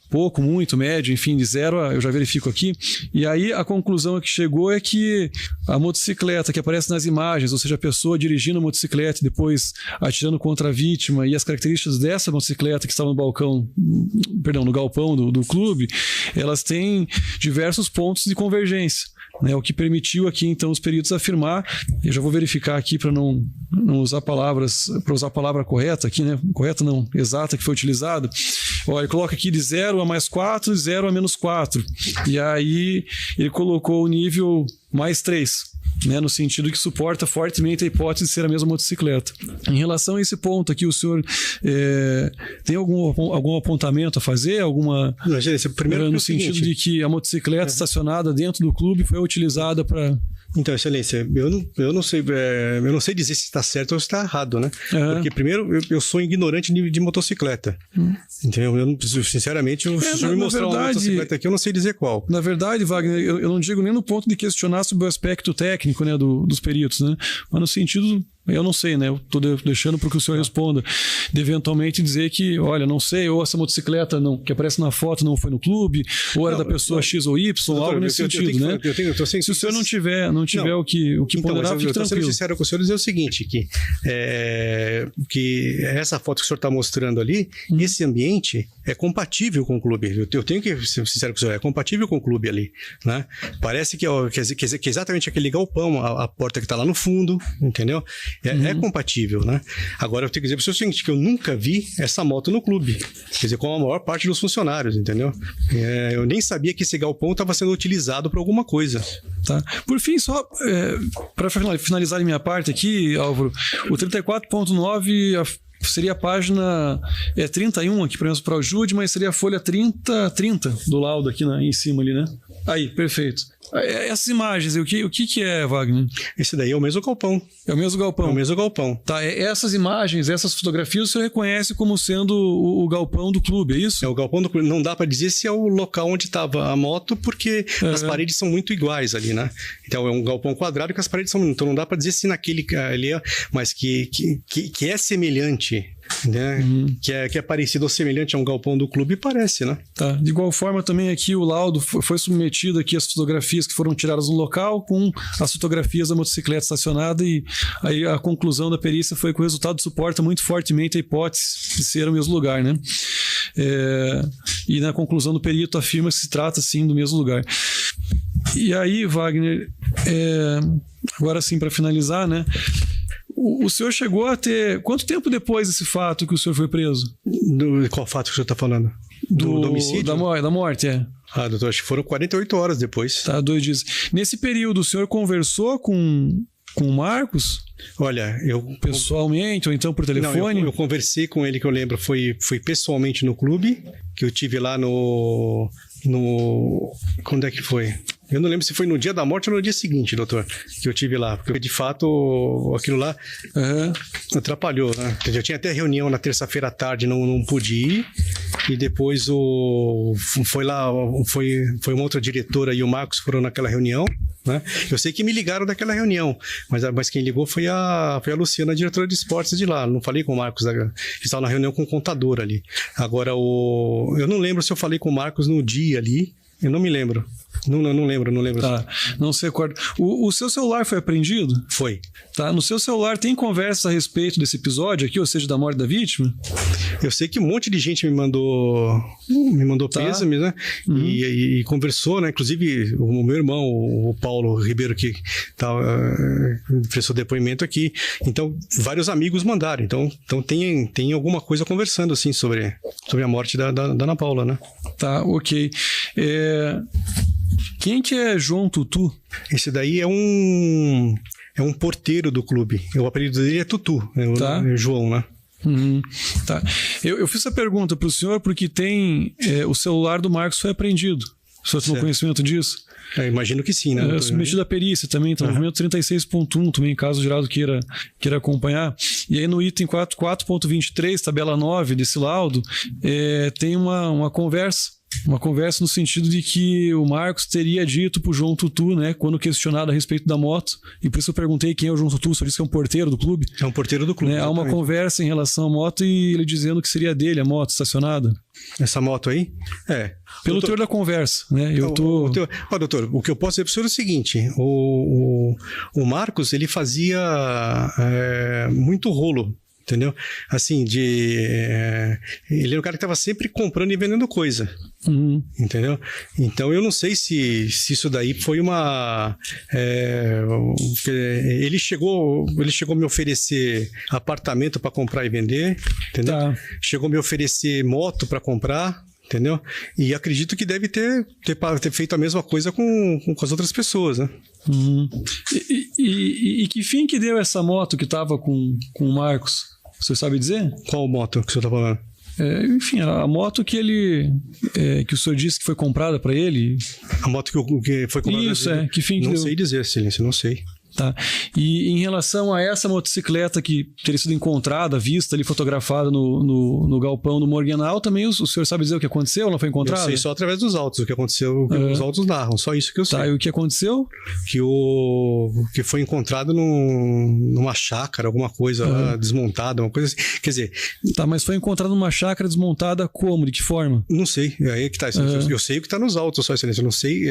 pouco, muito, médio, enfim, de 0 eu já verifico aqui. E aí a conclusão que chegou é que a motocicleta que aparece nas imagens, ou seja, a pessoa dirigindo a motocicleta e depois atirando contra a vítima, e as características dessa motocicleta que estava no galpão do clube, elas têm diversos pontos de convergência, né, o que permitiu aqui então os peritos afirmar, eu já vou verificar aqui para não usar palavras, para usar a palavra correta aqui, né, correta não, exata que foi utilizada. Olha, ele coloca aqui de 0 a mais 4 e 0 a menos 4, e aí ele colocou o nível mais 3, né, no sentido que suporta fortemente a hipótese de ser a mesma motocicleta. Em relação a esse ponto aqui, o senhor tem algum apontamento a fazer? Não, gente, primeiro no sentido de que a motocicleta estacionada dentro do clube foi utilizada para... Então, Excelência, eu não sei dizer se está certo ou se está errado, né? Porque, primeiro, eu sou ignorante de motocicleta. Entendeu? Sinceramente, se o senhor me mostrar uma motocicleta aqui, eu não sei dizer qual. Na verdade, Wagner, eu não digo nem no ponto de questionar sobre o aspecto técnico, né, dos peritos, né? Mas no sentido... Eu não sei, né? Eu estou deixando para que o senhor responda. De eventualmente dizer que, olha, não sei, ou essa motocicleta que aparece na foto não foi no clube, ou era da pessoa X ou Y, doutor, algo nesse sentido, né? Se o senhor não tiver o que ponderar, fique tranquilo. Eu estou sendo sincero com o senhor dizer o seguinte, que essa foto que o senhor está mostrando ali, esse ambiente é compatível com o clube. Eu tenho que ser sincero com o senhor, é compatível com o clube ali, né? Parece que é exatamente aquele galpão, a porta que está lá no fundo, entendeu? É compatível, né? Agora eu tenho que dizer para o senhor o seguinte, que eu nunca vi essa moto no clube. Quer dizer, com a maior parte dos funcionários, entendeu? Eu nem sabia que esse galpão estava sendo utilizado para alguma coisa. Tá. Por fim, só para finalizar a minha parte aqui, Álvaro, o 34.9 seria a página 31 aqui, por exemplo, para o Jude, mas seria a folha 30 do laudo aqui em cima ali, né? Aí, perfeito. Essas imagens, o que é, Wagner? Esse daí é o mesmo galpão. É o mesmo galpão? É o mesmo galpão. Tá, essas imagens, essas fotografias, você reconhece como sendo o galpão do clube, é isso? É o galpão do clube. Não dá para dizer se é o local onde estava a moto, porque as paredes são muito iguais ali, né? Então é um galpão quadrado que as paredes são... Então não dá para dizer se naquele ali, mas que é semelhante, né? Que é parecido ou semelhante a um galpão do clube, parece, né? Tá. De igual forma, também aqui o laudo foi submetido aqui as fotografias que foram tiradas no local com as fotografias da motocicleta estacionada, e aí a conclusão da perícia foi que o resultado suporta muito fortemente a hipótese de ser o mesmo lugar, né? E na conclusão do perito afirma que se trata, sim, do mesmo lugar. E aí, Wagner, agora sim, para finalizar, né? O senhor chegou a ter... Quanto tempo depois desse fato que o senhor foi preso? Qual fato que o senhor está falando? Do homicídio? Da morte, doutor, acho que foram 48 horas depois. Tá, 2 dias. Nesse período, o senhor conversou com o Marcos? Olha, eu... Pessoalmente ou então por telefone? Não, eu conversei com ele, que eu lembro, foi pessoalmente no clube, que eu tive lá no... Quando é que foi? Eu não lembro se foi no dia da morte ou no dia seguinte, doutor, que eu tive lá. Porque, de fato, aquilo lá atrapalhou, né? Eu tinha até reunião na terça-feira à tarde, não pude ir. E depois foi uma outra diretora e o Marcos foram naquela reunião, né? Eu sei que me ligaram daquela reunião, mas quem ligou foi a Luciana, a diretora de esportes de lá. Não falei com o Marcos, estava na reunião com o contador ali. Agora, eu não lembro se eu falei com o Marcos no dia ali, eu não me lembro. Não lembro. Tá, não se recorda. O seu celular foi apreendido? Foi. Tá, no seu celular tem conversa a respeito desse episódio aqui, ou seja, da morte da vítima? Eu sei que um monte de gente me mandou pêsames, né? E conversou, né? Inclusive o meu irmão, o Paulo Ribeiro, que prestou depoimento aqui. Então, vários amigos mandaram. Então tem alguma coisa conversando, assim, sobre a morte da Ana Paula, né? Tá, ok. Quem que é João Tutu? Esse daí é um porteiro do clube. O apelido dele é Tutu, é João, né? Tá. Eu fiz essa pergunta para o senhor porque tem o celular do Marcos foi apreendido. O senhor tomou conhecimento disso? Imagino que sim, né? Submetido à perícia também, então, movimento 36.1 também, caso o Geraldo queira acompanhar. E aí no item 4.23, tabela 9 desse laudo, tem uma conversa no sentido de que o Marcos teria dito pro João Tutu, né, quando questionado a respeito da moto, e por isso eu perguntei quem é o João Tutu, só disse que é um porteiro do clube. É um porteiro do clube. Há uma conversa em relação à moto e ele dizendo que seria dele a moto estacionada. Essa moto aí? Pelo teor da conversa, né? Doutor, o que eu posso dizer para o senhor é o seguinte: o Marcos, ele fazia muito rolo. Entendeu? Assim, ele era um cara que estava sempre comprando e vendendo coisa. Entendeu? Então eu não sei se isso daí foi uma. Ele chegou a me oferecer apartamento para comprar e vender. Entendeu? Tá. Chegou a me oferecer moto para comprar. Entendeu? E acredito que deve ter feito a mesma coisa com as outras pessoas, né? E que fim que deu essa moto que estava com o Marcos? Você sabe dizer? Qual moto que o senhor está falando? Enfim, a moto que que o senhor disse que foi comprada para ele. A moto que foi comprada? Isso, que fim que não deu? Sei dizer, Silêncio, não sei. Tá. E em relação a essa motocicleta que teria sido encontrada, vista ali, fotografada no galpão do Morgenal, também o senhor sabe dizer o que aconteceu? Ela foi encontrada? Eu sei só através dos autos, o que aconteceu, os autos narram, só isso que eu sei. Tá, e o que aconteceu? Que foi encontrado numa chácara, alguma coisa lá, desmontada, uma coisa assim. Quer dizer... Tá, mas foi encontrado numa chácara desmontada como? De que forma? Não sei, aí é que tá. Eu sei o que tá nos autos, só excelência, eu não sei,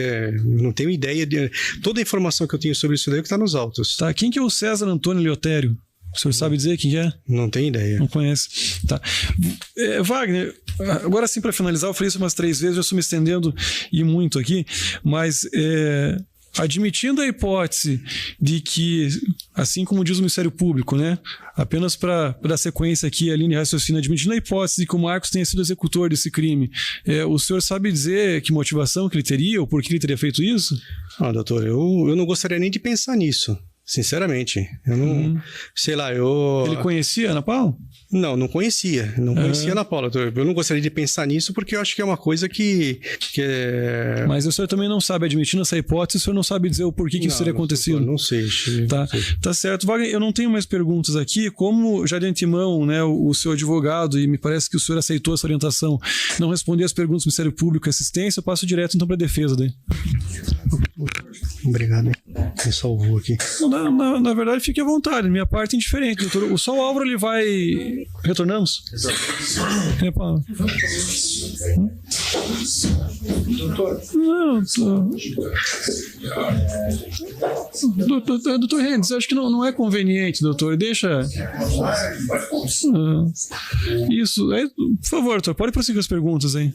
não tenho ideia de... Toda a informação que eu tenho sobre isso daí é o que tá nos autos. Tá, quem que é o César Antônio Leotério? O senhor sabe dizer quem é? Não tenho ideia. Não conhece. Tá. Wagner, agora sim para finalizar, eu falei isso umas 3 vezes, eu estou me estendendo e muito aqui, mas admitindo a hipótese de que, assim como diz o Ministério Público, né, apenas para dar sequência aqui a linha de raciocínio, admitindo a hipótese de que o Marcos tenha sido executor desse crime, o senhor sabe dizer que motivação que ele teria ou por que ele teria feito isso? Doutor, eu não gostaria nem de pensar nisso, sinceramente. Eu não... Sei lá, Ele conhecia a Ana Paula? Não conhecia. Não conhecia a Ana Paula. Eu não gostaria de pensar nisso porque eu acho que é uma coisa que é... Mas o senhor também não sabe, admitindo essa hipótese, o senhor não sabe dizer o porquê que isso teria acontecido? Não sei. Tá certo. Wagner, eu não tenho mais perguntas aqui. Como já de antemão, né, o seu advogado, e me parece que o senhor aceitou essa orientação, não responder as perguntas do Ministério Público e assistência, eu passo direto então para a defesa daí. Obrigado. Me salvou aqui. Na verdade, fique à vontade. Minha parte é indiferente, doutor. Só o Álvaro, ele vai... Retornamos? Doutor Rendes, acho que não é conveniente, doutor. Deixa... Isso. Aí, por favor, doutor, pode prosseguir as perguntas aí.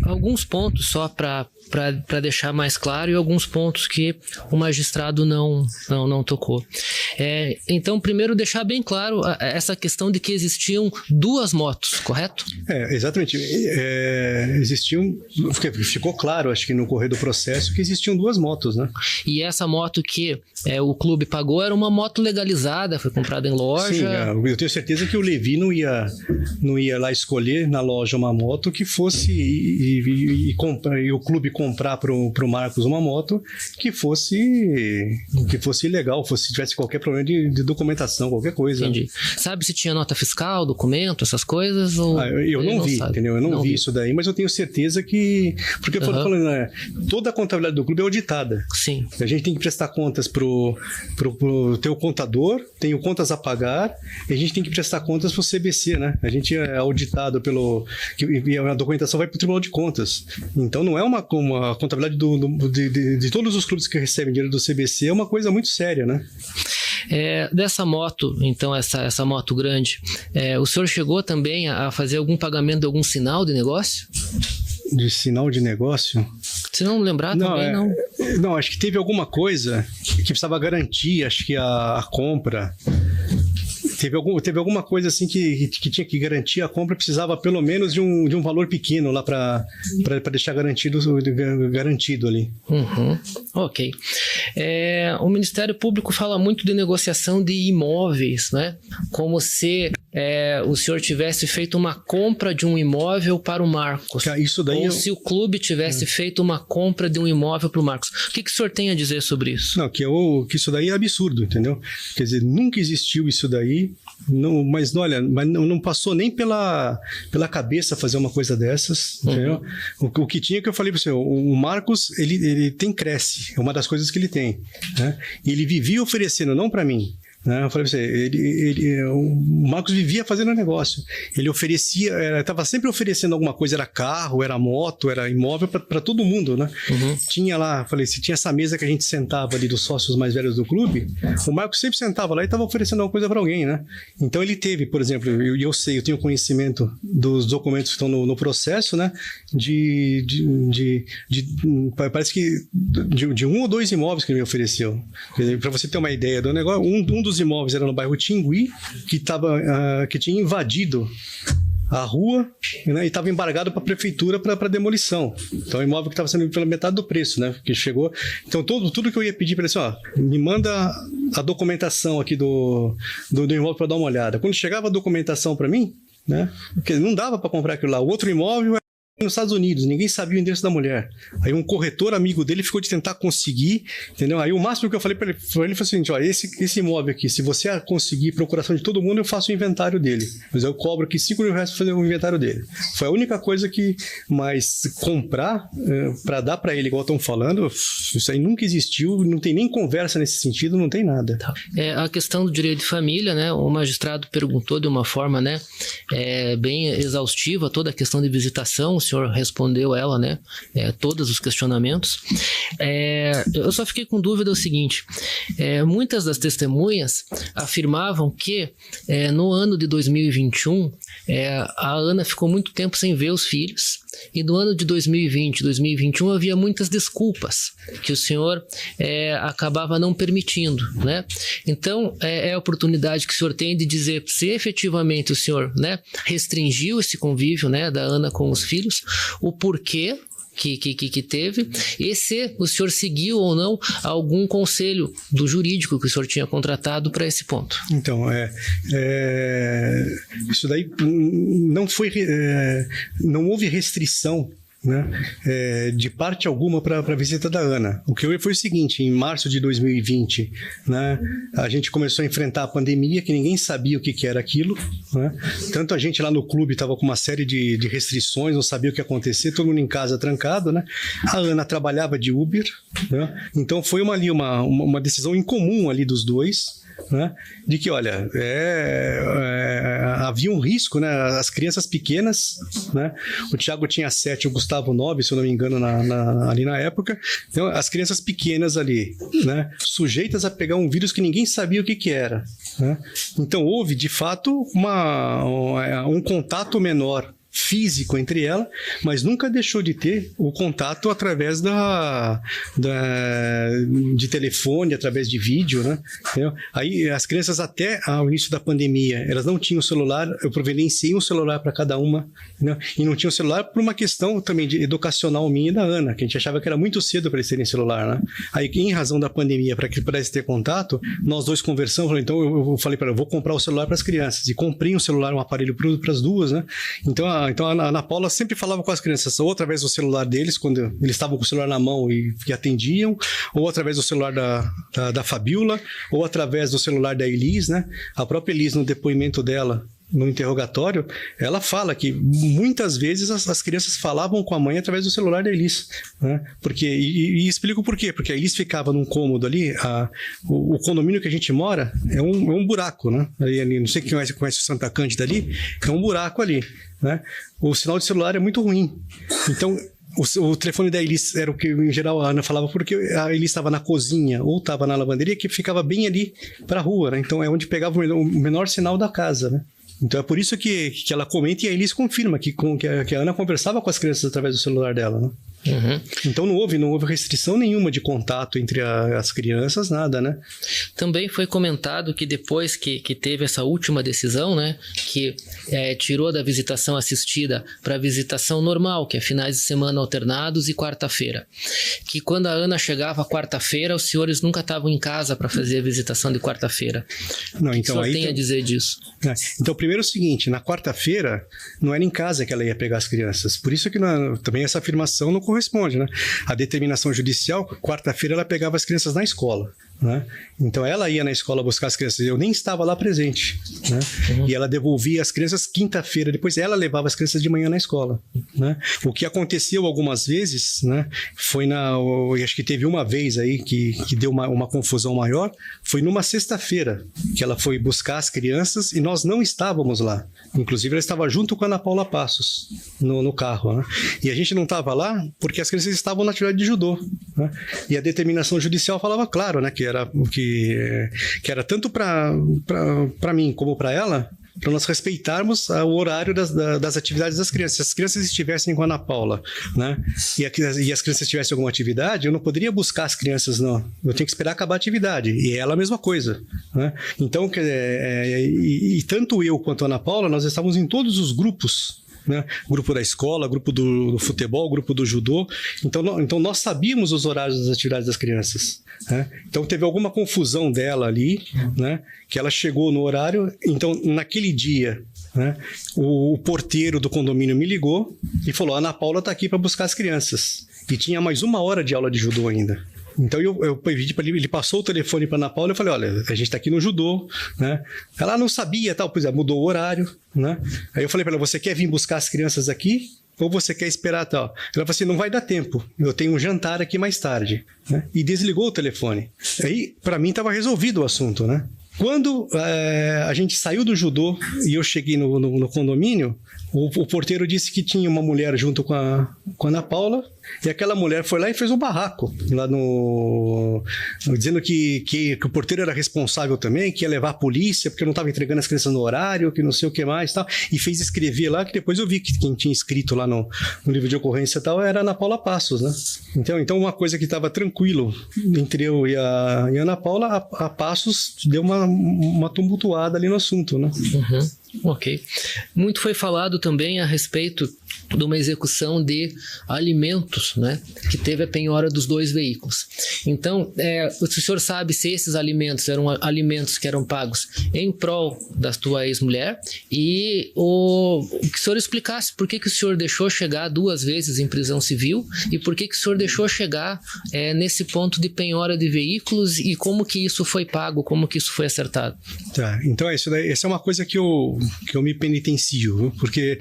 Alguns pontos só para deixar mais claro e alguns pontos que o magistrado não tocou. Então, primeiro, deixar bem claro essa questão de que existiam 2 motos, correto? Exatamente. Ficou claro, acho que no correr do processo, que existiam 2 motos, né? E essa moto que o clube pagou era uma moto legalizada, foi comprada em loja? Sim, eu tenho certeza que o Levi não ia lá escolher na loja uma moto que fosse e o clube comprar pro Marcos uma moto que fosse ilegal, tivesse qualquer problema de documentação, qualquer coisa. Entendi. Sabe se tinha nota fiscal, documento, essas coisas? Ou eu não vi, entendeu? Eu não vi isso daí, mas eu tenho certeza que... Porque eu tô falando, né, toda a contabilidade do clube é auditada. Sim. A gente tem que prestar contas pro teu contador, tem contas a pagar, e a gente tem que prestar contas pro CBC, né? A gente é auditado e a documentação vai pro Tribunal de Contas. Então não é uma contabilidade de todos os clubes que recebem dinheiro do CBC, é uma coisa muito séria, né? Dessa moto, então, essa moto grande, o senhor chegou também a fazer algum pagamento de algum sinal de negócio? De sinal de negócio? Se não lembrar, também não. Não, acho que teve alguma coisa que precisava garantir, acho que a compra. teve alguma coisa assim que tinha que garantir a compra, precisava pelo menos de um valor pequeno lá para deixar garantido ali. Uhum. Ok. O Ministério Público fala muito de negociação de imóveis, né? Como se o senhor tivesse feito uma compra de um imóvel para o Marcos. Isso daí ou se o clube tivesse feito uma compra de um imóvel para o Marcos. O que o senhor tem a dizer sobre isso? Não, que isso daí é absurdo, entendeu? Quer dizer, nunca existiu isso daí, mas não passou nem pela cabeça fazer uma coisa dessas, entendeu? O que tinha, que eu falei para você, o Marcos, ele cresce, é uma das coisas que ele tem, né? E ele vivia oferecendo, não para mim, né? Eu falei pra você, o Marcos vivia fazendo negócio. Ele oferecia, estava sempre oferecendo alguma coisa, era carro, era moto, era imóvel para todo mundo, né? Tinha lá, falei, se tinha essa mesa que a gente sentava ali dos sócios mais velhos do clube, o Marcos sempre sentava lá e estava oferecendo alguma coisa para alguém, né? Então ele teve, por exemplo, eu tenho conhecimento dos documentos que estão no processo, né? Parece que de 1 ou 2 imóveis que ele me ofereceu. Para você ter uma ideia do negócio, um dos imóveis era no bairro Tingui, que tinha invadido a rua, né, e estava embargado para a prefeitura para demolição. Então, o imóvel que estava sendo pela metade do preço, né? Que chegou. Então, tudo que eu ia pedir para ele, assim, me manda a documentação aqui do imóvel para dar uma olhada. Quando chegava a documentação para mim, né? Porque não dava para comprar aquilo lá. O outro imóvel nos Estados Unidos, ninguém sabia o endereço da mulher. Aí um corretor amigo dele ficou de tentar conseguir, entendeu? Aí o máximo que eu falei para ele foi o seguinte, esse imóvel aqui, se você conseguir procuração de todo mundo, eu faço o inventário dele. Mas eu cobro aqui R$5.000 para fazer o inventário dele. Foi a única coisa que, mas comprar para dar para ele, igual estão falando, isso aí nunca existiu, não tem nem conversa nesse sentido, não tem nada. A questão do direito de família, né? O magistrado perguntou de uma forma, né, bem exaustiva toda a questão de visitação. O senhor respondeu ela, né? Todos os questionamentos. Eu só fiquei com dúvida o seguinte: muitas das testemunhas afirmavam que no ano de 2021 a Ana ficou muito tempo sem ver os filhos, e no ano de 2020, 2021 havia muitas desculpas que o senhor acabava não permitindo, né? Então é a oportunidade que o senhor tem de dizer se efetivamente o senhor, né, restringiu esse convívio, né, da Ana com os filhos, o porquê que teve, e se o senhor seguiu ou não algum conselho do jurídico que o senhor tinha contratado para esse ponto. Então, isso daí não houve restrição, né, de parte alguma para a visita da Ana. O que houve foi o seguinte: em março de 2020, né, a gente começou a enfrentar a pandemia, que ninguém sabia o que era aquilo, né? Tanto a gente lá no clube estava com uma série de restrições, não sabia o que ia acontecer, todo mundo em casa trancado, né? A Ana trabalhava de Uber, né? Então foi uma decisão incomum ali dos dois, né? De que, olha, havia um risco, né? As crianças pequenas, né? O Thiago tinha 7, o Gustavo 9, se eu não me engano, ali na época. Então, as crianças pequenas ali, né? Sujeitas a pegar um vírus que ninguém sabia o que era, né? Então, houve, de fato, um contato menor físico entre ela, mas nunca deixou de ter o contato através de telefone, através de vídeo, né? Entendeu? Aí as crianças, até ao início da pandemia, elas não tinham celular, eu providenciei um celular para cada uma, né? E não tinham celular por uma questão também educacional minha e da Ana, que a gente achava que era muito cedo para eles terem celular, né? Aí, em razão da pandemia, para que pudesse ter contato, nós dois conversamos, então eu falei para ela, eu vou comprar o celular para as crianças, e comprei um celular, um aparelho para as duas, né? Então a Ana Paula sempre falava com as crianças, ou através do celular deles, quando eles estavam com o celular na mão e atendiam, ou através do celular da Fabiola, ou através do celular da Elis, né? A própria Elis, no depoimento dela, no interrogatório, ela fala que muitas vezes as crianças falavam com a mãe através do celular da Elis, né? E explico por quê. Porque a Elis ficava num cômodo ali, o condomínio que a gente mora é um buraco, né? Ali, não sei quem conhece o Santa Cândida ali, é um buraco ali, né? O sinal de celular é muito ruim. Então, o telefone da Elis era o que, em geral, a Ana falava, porque a Elis estava na cozinha ou estava na lavanderia, que ficava bem ali para a rua, né? Então, é onde pegava o menor sinal da casa, né? Então é por isso que ela comenta, e a Elis confirma que a Ana conversava com as crianças através do celular dela, né? Então não houve restrição nenhuma de contato entre as crianças, nada, né? Também foi comentado que depois que teve essa última decisão, né, que tirou da visitação assistida para visitação normal, que é finais de semana alternados e quarta-feira, que quando a Ana chegava quarta-feira, os senhores nunca estavam em casa para fazer a visitação de quarta-feira. Não, O que o senhor tem a dizer disso? Então, primeiro é o seguinte, na quarta-feira não era em casa que ela ia pegar as crianças, por isso que também essa afirmação não corresponde, né? A determinação judicial, quarta-feira ela pegava as crianças na escola, né? Então ela ia na escola buscar as crianças, eu nem estava lá presente, né? E ela devolvia as crianças quinta-feira, depois ela levava as crianças de manhã na escola, né? O que aconteceu algumas vezes, né? Foi acho que teve uma vez aí que deu uma confusão maior, foi numa sexta-feira que ela foi buscar as crianças e nós não estávamos lá. Inclusive ela estava junto com a Ana Paula Passos no carro, né? E a gente não estava lá porque as crianças estavam na atividade de judô, né? E a determinação judicial falava claro, né? Que era tanto para mim como para ela, para nós respeitarmos o horário das atividades das crianças. Se as crianças estivessem com a Ana Paula, né, e as crianças tivessem alguma atividade, eu não poderia buscar as crianças, não. Eu tenho que esperar acabar a atividade. E ela a mesma coisa, né? Então, tanto eu quanto a Ana Paula, nós estávamos em todos os grupos, né? Grupo da escola, grupo do futebol, grupo do judô. Então nós sabíamos os horários das atividades das crianças, né? Então teve alguma confusão dela ali, né? Que ela chegou no horário. Então naquele dia, né, o porteiro do condomínio me ligou e falou: a Ana Paula está aqui para buscar as crianças. E tinha mais 1 hora de aula de judô ainda. Então eu pedi para ele passou o telefone para Ana Paula e eu falei: olha, a gente está aqui no judô, né? Ela não sabia, tal, pois mudou o horário, né? Aí eu falei para ela: você quer vir buscar as crianças aqui ou você quer esperar tal? Ela falou assim: não vai dar tempo, eu tenho um jantar aqui mais tarde, né? E desligou o telefone. Aí para mim estava resolvido o assunto, né? Quando a gente saiu do judô e eu cheguei no condomínio, o porteiro disse que tinha uma mulher junto com a Ana Paula, e aquela mulher foi lá e fez um barraco lá dizendo que o porteiro era responsável também, que ia levar a polícia porque eu não estava entregando as crianças no horário, que não sei o que mais, tal, e fez escrever lá, que depois eu vi que quem tinha escrito lá no livro de ocorrência e tal era a Ana Paula Passos, né? Então uma coisa que estava tranquilo entre eu e a Ana Paula, a Passos deu uma tumultuada ali no assunto, né? Ok. Muito foi falado também a respeito de uma execução de alimentos, né, que teve a penhora dos 2 veículos. Então, o senhor sabe se esses alimentos eram alimentos que eram pagos em prol da tua ex-mulher e que o senhor explicasse por que o senhor deixou chegar 2 vezes em prisão civil e por que o senhor deixou chegar nesse ponto de penhora de veículos e como que isso foi pago, como que isso foi acertado. Tá, então essa é uma coisa que eu me penitencio, viu? Porque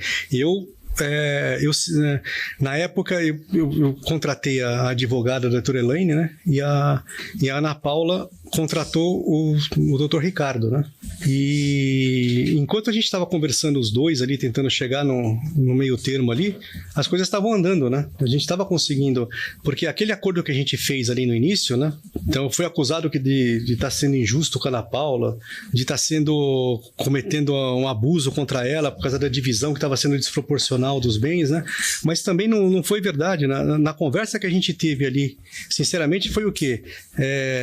na época eu contratei a advogada, a doutora Elaine, né? E a Ana Paula contratou o doutor Ricardo, né? E enquanto a gente estava conversando os dois ali, tentando chegar no meio termo ali, as coisas estavam andando, né? A gente estava conseguindo, porque aquele acordo que a gente fez ali no início, né? Então eu fui acusado de estar sendo injusto com a Ana Paula, de estar cometendo um abuso contra ela por causa da divisão que estava sendo desproporcional dos bens, né? Mas também não foi verdade. Na conversa que a gente teve ali, sinceramente, foi o quê?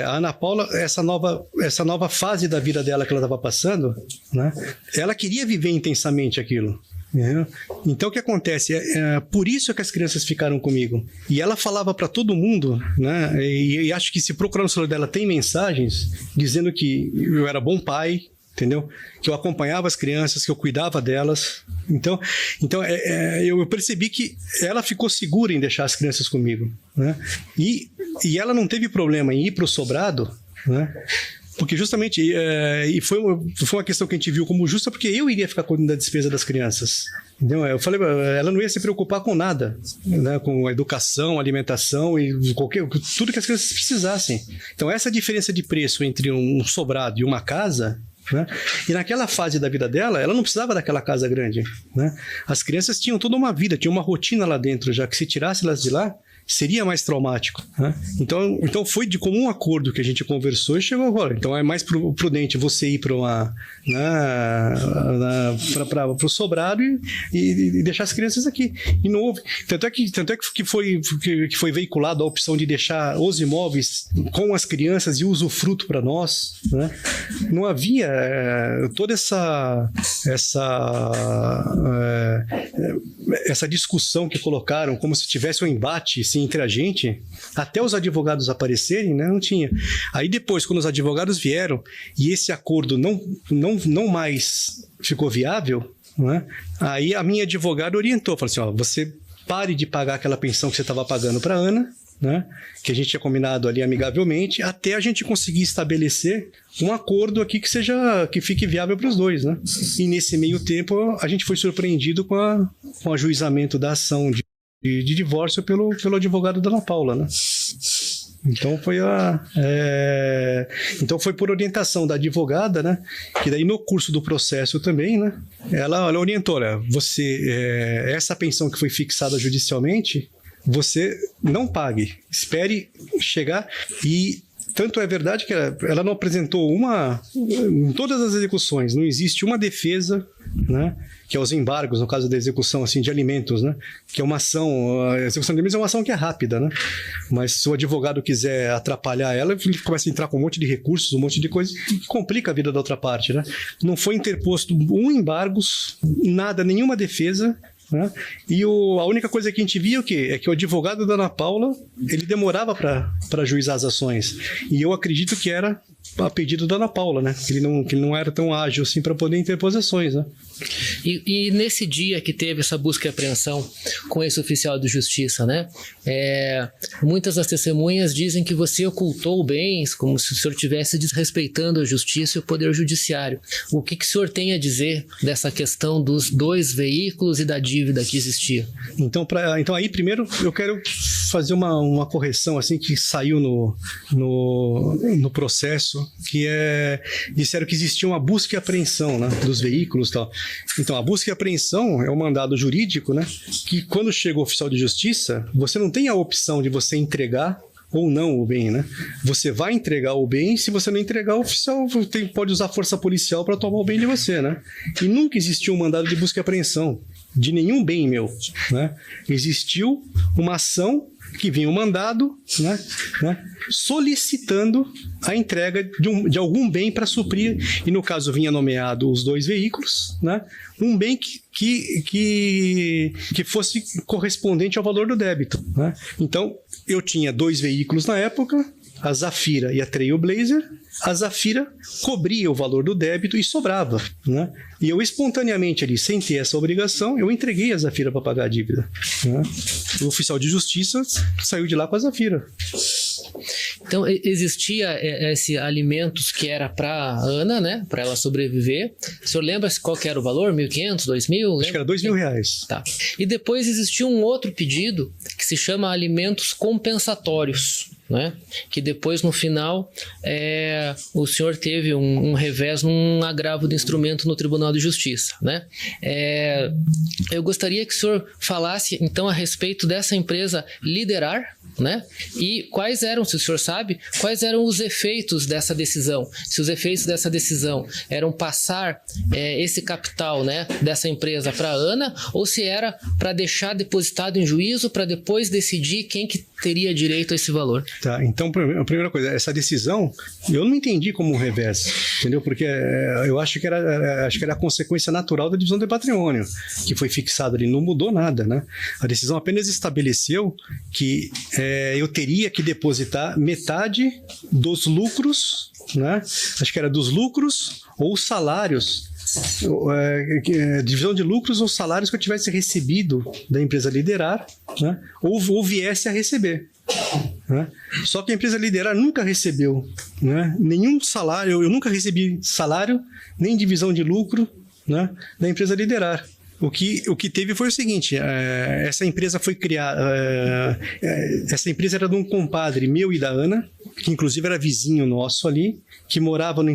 A Ana Paula, essa nova fase da vida dela que ela estava passando, né? Ela queria viver intensamente aquilo. Então o que acontece? Por isso que as crianças ficaram comigo. E ela falava para todo mundo, né? E acho que se procurar no celular dela tem mensagens dizendo que eu era bom pai, entendeu? Que eu acompanhava as crianças, que eu cuidava delas. Então eu percebi que ela ficou segura em deixar as crianças comigo, né? E ela não teve problema em ir para o sobrado, né? Porque justamente, e foi uma questão que a gente viu como justa, porque eu iria ficar cuidando da despesa das crianças. Entendeu? Eu falei, ela não ia se preocupar com nada, né? Com a educação, alimentação e tudo que as crianças precisassem. Então essa diferença de preço entre um sobrado e uma casa, né? E naquela fase da vida dela, ela não precisava daquela casa grande, né? As crianças tinham toda uma vida, tinha uma rotina lá dentro já, que se tirasse elas de lá, seria mais traumático, né? Então foi de comum acordo que a gente conversou e chegou agora. Então é mais prudente você ir para o sobrado e deixar as crianças aqui. E não houve. Tanto é que foi veiculado a opção de deixar os imóveis com as crianças e usufruto para nós, né? Não havia toda essa discussão que colocaram como se tivesse um embate assim, entre a gente, até os advogados aparecerem, né? Não tinha. Aí depois, quando os advogados vieram e esse acordo não mais ficou viável, né? Aí a minha advogada orientou, falou assim, ó, você pare de pagar aquela pensão que você estava pagando para a Ana, né? Que a gente tinha combinado ali amigavelmente, até a gente conseguir estabelecer um acordo aqui que fique viável para os dois, né? E nesse meio tempo a gente foi surpreendido com o ajuizamento da ação de divórcio pelo advogado da Ana Paula, né? Então foi por orientação da advogada, né? Que daí no curso do processo também, né? Ela orientou, olha, essa pensão que foi fixada judicialmente, você não pague, espere chegar. E tanto é verdade que ela não apresentou em todas as execuções, não existe uma defesa, né? Que é os embargos, no caso da execução assim, de alimentos, né? Que é uma ação, a execução de alimentos é uma ação que é rápida, né? Mas se o advogado quiser atrapalhar ela, ele começa a entrar com um monte de recursos, um monte de coisa, e complica a vida da outra parte, né? Não foi interposto embargos, nada, nenhuma defesa, né? E a única coisa que a gente via é que o advogado da Ana Paula, ele demorava para ajuizar as ações. E eu acredito que era a pedido da Ana Paula, né? Que ele não era tão ágil assim para poder interpor ações, né? E nesse dia que teve essa busca e apreensão com esse oficial de justiça, né? Muitas das testemunhas dizem que você ocultou bens, como se o senhor estivesse desrespeitando a justiça e o poder judiciário. O que o senhor tem a dizer dessa questão dos 2 veículos e da dívida que existia? Então aí primeiro eu quero fazer uma correção assim que saiu no processo, que disseram que existia uma busca e apreensão, né, dos veículos e tal. Então, a busca e apreensão é um mandado jurídico, né, que quando chega o oficial de justiça, você não tem a opção de você entregar ou não o bem, né? Você vai entregar o bem, se você não entregar, o oficial pode usar força policial para tomar o bem de você, né? E nunca existiu um mandado de busca e apreensão de nenhum bem meu, né? Existiu uma ação que vinha um mandado, né, solicitando a entrega de algum bem para suprir, e no caso vinha nomeado os 2 veículos, né, um bem que fosse correspondente ao valor do débito, né? Então, eu tinha 2 veículos na época, a Zafira e a Trailblazer. A Zafira cobria o valor do débito e sobrava, né? E eu espontaneamente ali, sem ter essa obrigação, eu entreguei a Zafira para pagar a dívida, né? O oficial de justiça saiu de lá com a Zafira. Então, existia esse alimentos que era para Ana, né? Para ela sobreviver. O senhor lembra qual que era o valor? 1.500, 2.000? Acho que era R$2.000. Tá. E depois existiu um outro pedido que se chama alimentos compensatórios, né? Que depois, no final, o senhor teve um revés num agravo de instrumento no Tribunal de Justiça, né? Eu gostaria que o senhor falasse, então, a respeito dessa empresa Liderar, né? E quais eram, se o senhor sabe, quais eram os efeitos dessa decisão? Se os efeitos dessa decisão eram passar esse capital, né, dessa empresa para a Ana, ou se era para deixar depositado em juízo para depois decidir quem que teria direito a esse valor. Tá, então a primeira coisa, essa decisão eu não entendi como um revés, entendeu? Porque eu acho que era a consequência natural da divisão do patrimônio que foi fixada ali, não mudou nada, né? A decisão apenas estabeleceu que eu teria que depositar metade dos lucros, né? Acho que era dos lucros ou salários, divisão de lucros ou salários que eu tivesse recebido da empresa Liderar, né? Ou viesse a receber, né? Só que a empresa Liderar nunca recebeu, né, nenhum salário, eu nunca recebi salário, nem divisão de lucro, né, da empresa Liderar. O que teve foi o seguinte, essa empresa foi criada, essa empresa era de um compadre meu e da Ana, que inclusive era vizinho nosso ali, que mora no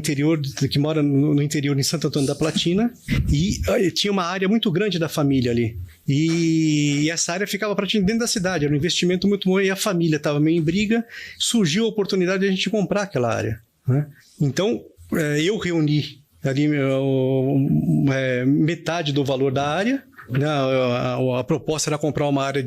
interior em Santo Antônio da Platina, e tinha uma área muito grande da família ali. E essa área ficava praticamente dentro da cidade, era um investimento muito bom, e a família estava meio em briga, surgiu a oportunidade de a gente comprar aquela área, né? Então, eu reuni ali metade do valor da área, né? A proposta era comprar uma área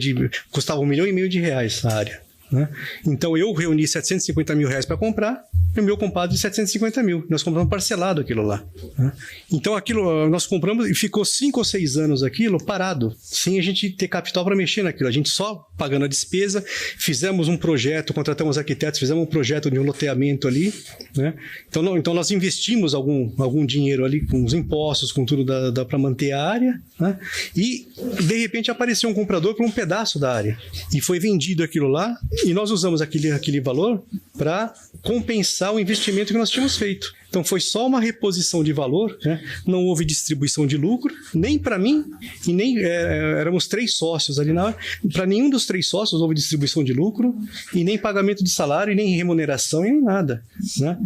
custava R$1,5 milhão a área, né? Então eu reuni R$750 mil para comprar, e o meu compadre de 750 mil. Nós compramos parcelado aquilo lá, né? Então aquilo nós compramos e ficou 5 ou 6 anos aquilo parado, sem a gente ter capital para mexer naquilo. A gente só pagando a despesa, fizemos um projeto, contratamos arquitetos, fizemos um projeto de um loteamento ali, né? Então nós investimos algum dinheiro ali com os impostos, com tudo para manter a área, né? E de repente apareceu um comprador por um pedaço da área e foi vendido aquilo lá, e nós usamos aquele valor para compensar o investimento que nós tínhamos feito. Então foi só uma reposição de valor, né? Não houve distribuição de lucro, nem para mim, e nem éramos 3 sócios ali na hora. Para nenhum dos 3 sócios houve distribuição de lucro, e nem pagamento de salário, e nem remuneração, e nem nada, né?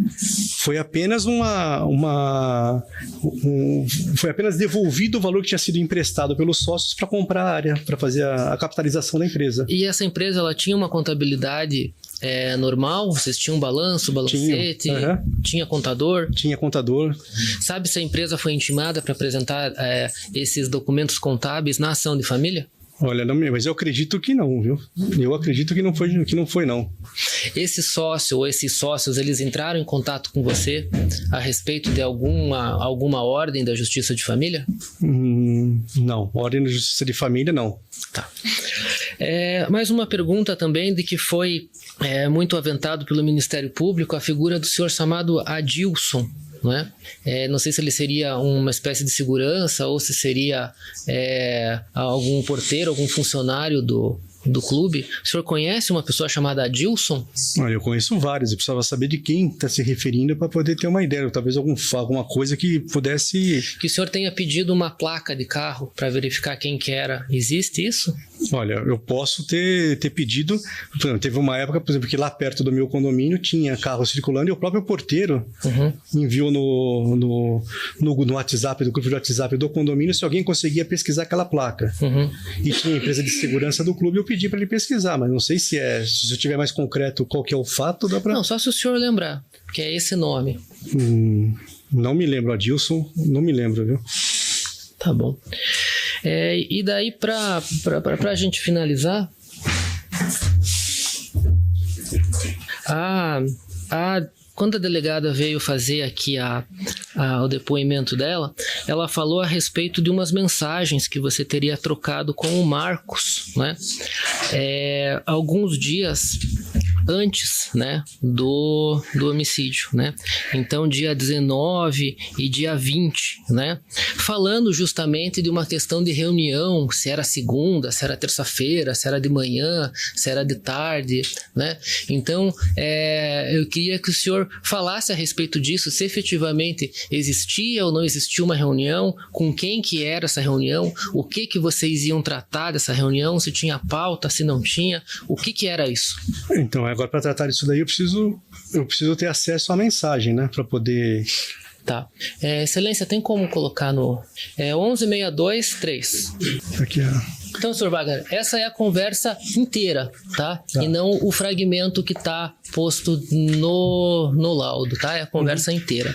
Foi apenas foi apenas devolvido o valor que tinha sido emprestado pelos sócios para comprar a área, para fazer a capitalização da empresa. E essa empresa, ela tinha uma contabilidade normal? Vocês tinham balanço, balancete? Tinha contador? Tinha contador. Sabe se a empresa foi intimada para apresentar esses documentos contábeis na ação de família? Olha, não, mas eu acredito que não, viu? Eu acredito que não foi, não. Esse sócio ou esses sócios, eles entraram em contato com você a respeito de alguma ordem da Justiça de Família? Não, ordem da Justiça de Família, não. Tá. Mais uma pergunta também de que foi muito aventado pelo Ministério Público, a figura do senhor chamado Adilson, não é? Não sei se ele seria uma espécie de segurança ou se seria algum porteiro, algum funcionário do clube. O senhor conhece uma pessoa chamada Adilson? Olha, eu conheço vários. Eu precisava saber de quem está se referindo para poder ter uma ideia. Talvez alguma coisa que pudesse... Que o senhor tenha pedido uma placa de carro para verificar quem que era. Existe isso? Olha, eu posso ter pedido... Por exemplo, teve uma época, por exemplo, que lá perto do meu condomínio tinha carro circulando e o próprio porteiro enviou no WhatsApp, do grupo de WhatsApp do condomínio, se alguém conseguia pesquisar aquela placa. E tinha empresa de segurança do clube, eu pedi para ele pesquisar, mas não sei se eu tiver mais concreto qual que é o fato, dá para... Não, só se o senhor lembrar, que é esse nome. Não me lembro, Adilson, não me lembro, viu? Tá bom. E daí, pra gente finalizar, quando a delegada veio fazer aqui o depoimento dela, ela falou a respeito de umas mensagens que você teria trocado com o Marcos, né? Alguns dias antes, né, do homicídio, né? Então, dia 19 e dia 20, né? Falando justamente de uma questão de reunião, se era segunda, se era terça-feira, se era de manhã, se era de tarde, né? Então, eu queria que o senhor falasse a respeito disso, se efetivamente existia ou não existia uma reunião, com quem que era essa reunião, o que vocês iam tratar dessa reunião, se tinha pauta, se não tinha, o que era isso? Então, agora para tratar disso daí eu preciso ter acesso à mensagem, né, para poder... Tá. Excelência, tem como colocar no 11623? Aqui, Então, Sr. Wagner, essa é a conversa inteira, tá? E não o fragmento que está posto no laudo, tá? É a conversa inteira.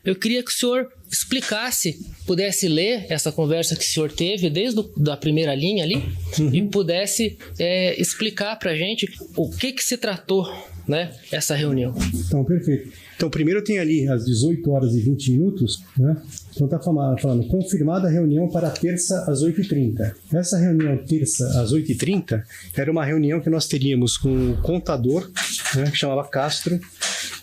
Eu queria que o senhor explicasse, pudesse ler essa conversa que o senhor teve desde a primeira linha ali e pudesse explicar pra gente o que se tratou, né, essa reunião. Então, perfeito. Então, primeiro tem ali às 18 horas e 20 minutos, né? Então está falando, confirmada a reunião para terça às 8h30. Essa reunião terça às 8h30 era uma reunião que nós teríamos com o contador, né, que chamava Castro,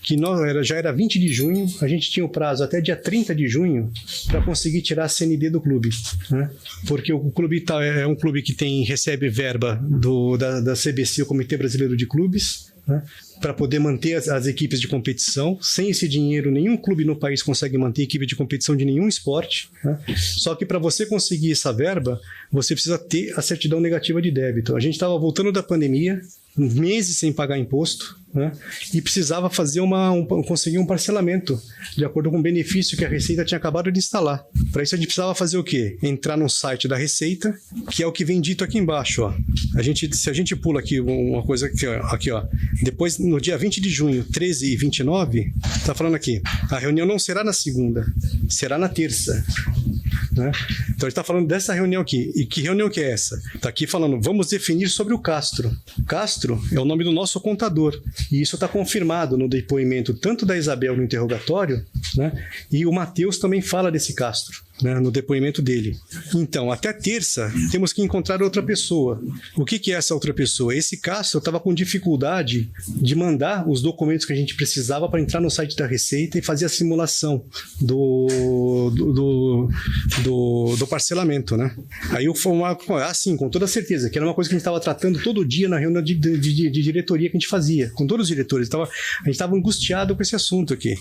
que já era 20 de junho, a gente tinha o prazo até dia 30 de junho para conseguir tirar a CND do clube, né? Porque o clube é um clube que recebe verba da CBC, o Comitê Brasileiro de Clubes, né, para poder manter as equipes de competição. Sem esse dinheiro, nenhum clube no país consegue manter equipe de competição de nenhum esporte, né? Só que para você conseguir essa verba, você precisa ter a certidão negativa de débito. A gente estava voltando da pandemia, meses sem pagar imposto, né? E precisava fazer conseguir um parcelamento de acordo com o benefício que a Receita tinha acabado de instalar. Para isso a gente precisava fazer o quê? Entrar no site da Receita, que é o que vem dito aqui embaixo, ó. Se a gente pula aqui uma coisa aqui, ó. Depois, no dia 20 de junho, 13 e 29, tá falando aqui, a reunião não será na segunda, será na terça. Né? Então a gente está falando dessa reunião aqui. E que reunião que é essa? Está aqui falando, vamos definir sobre o Castro. Castro é o nome do nosso contador. E isso está confirmado no depoimento tanto da Isabel no interrogatório, né? E o Matheus também fala desse Castro, né? No depoimento dele. Então, até terça, temos que encontrar outra pessoa. O que é essa outra pessoa? Esse Castro estava com dificuldade de mandar os documentos que a gente precisava para entrar no site da Receita e fazer a simulação do parcelamento, né? Aí eu fui assim, com toda certeza, que era uma coisa que a gente estava tratando todo dia na reunião de diretoria que a gente fazia, com todos os diretores. A gente estava angustiado com esse assunto aqui,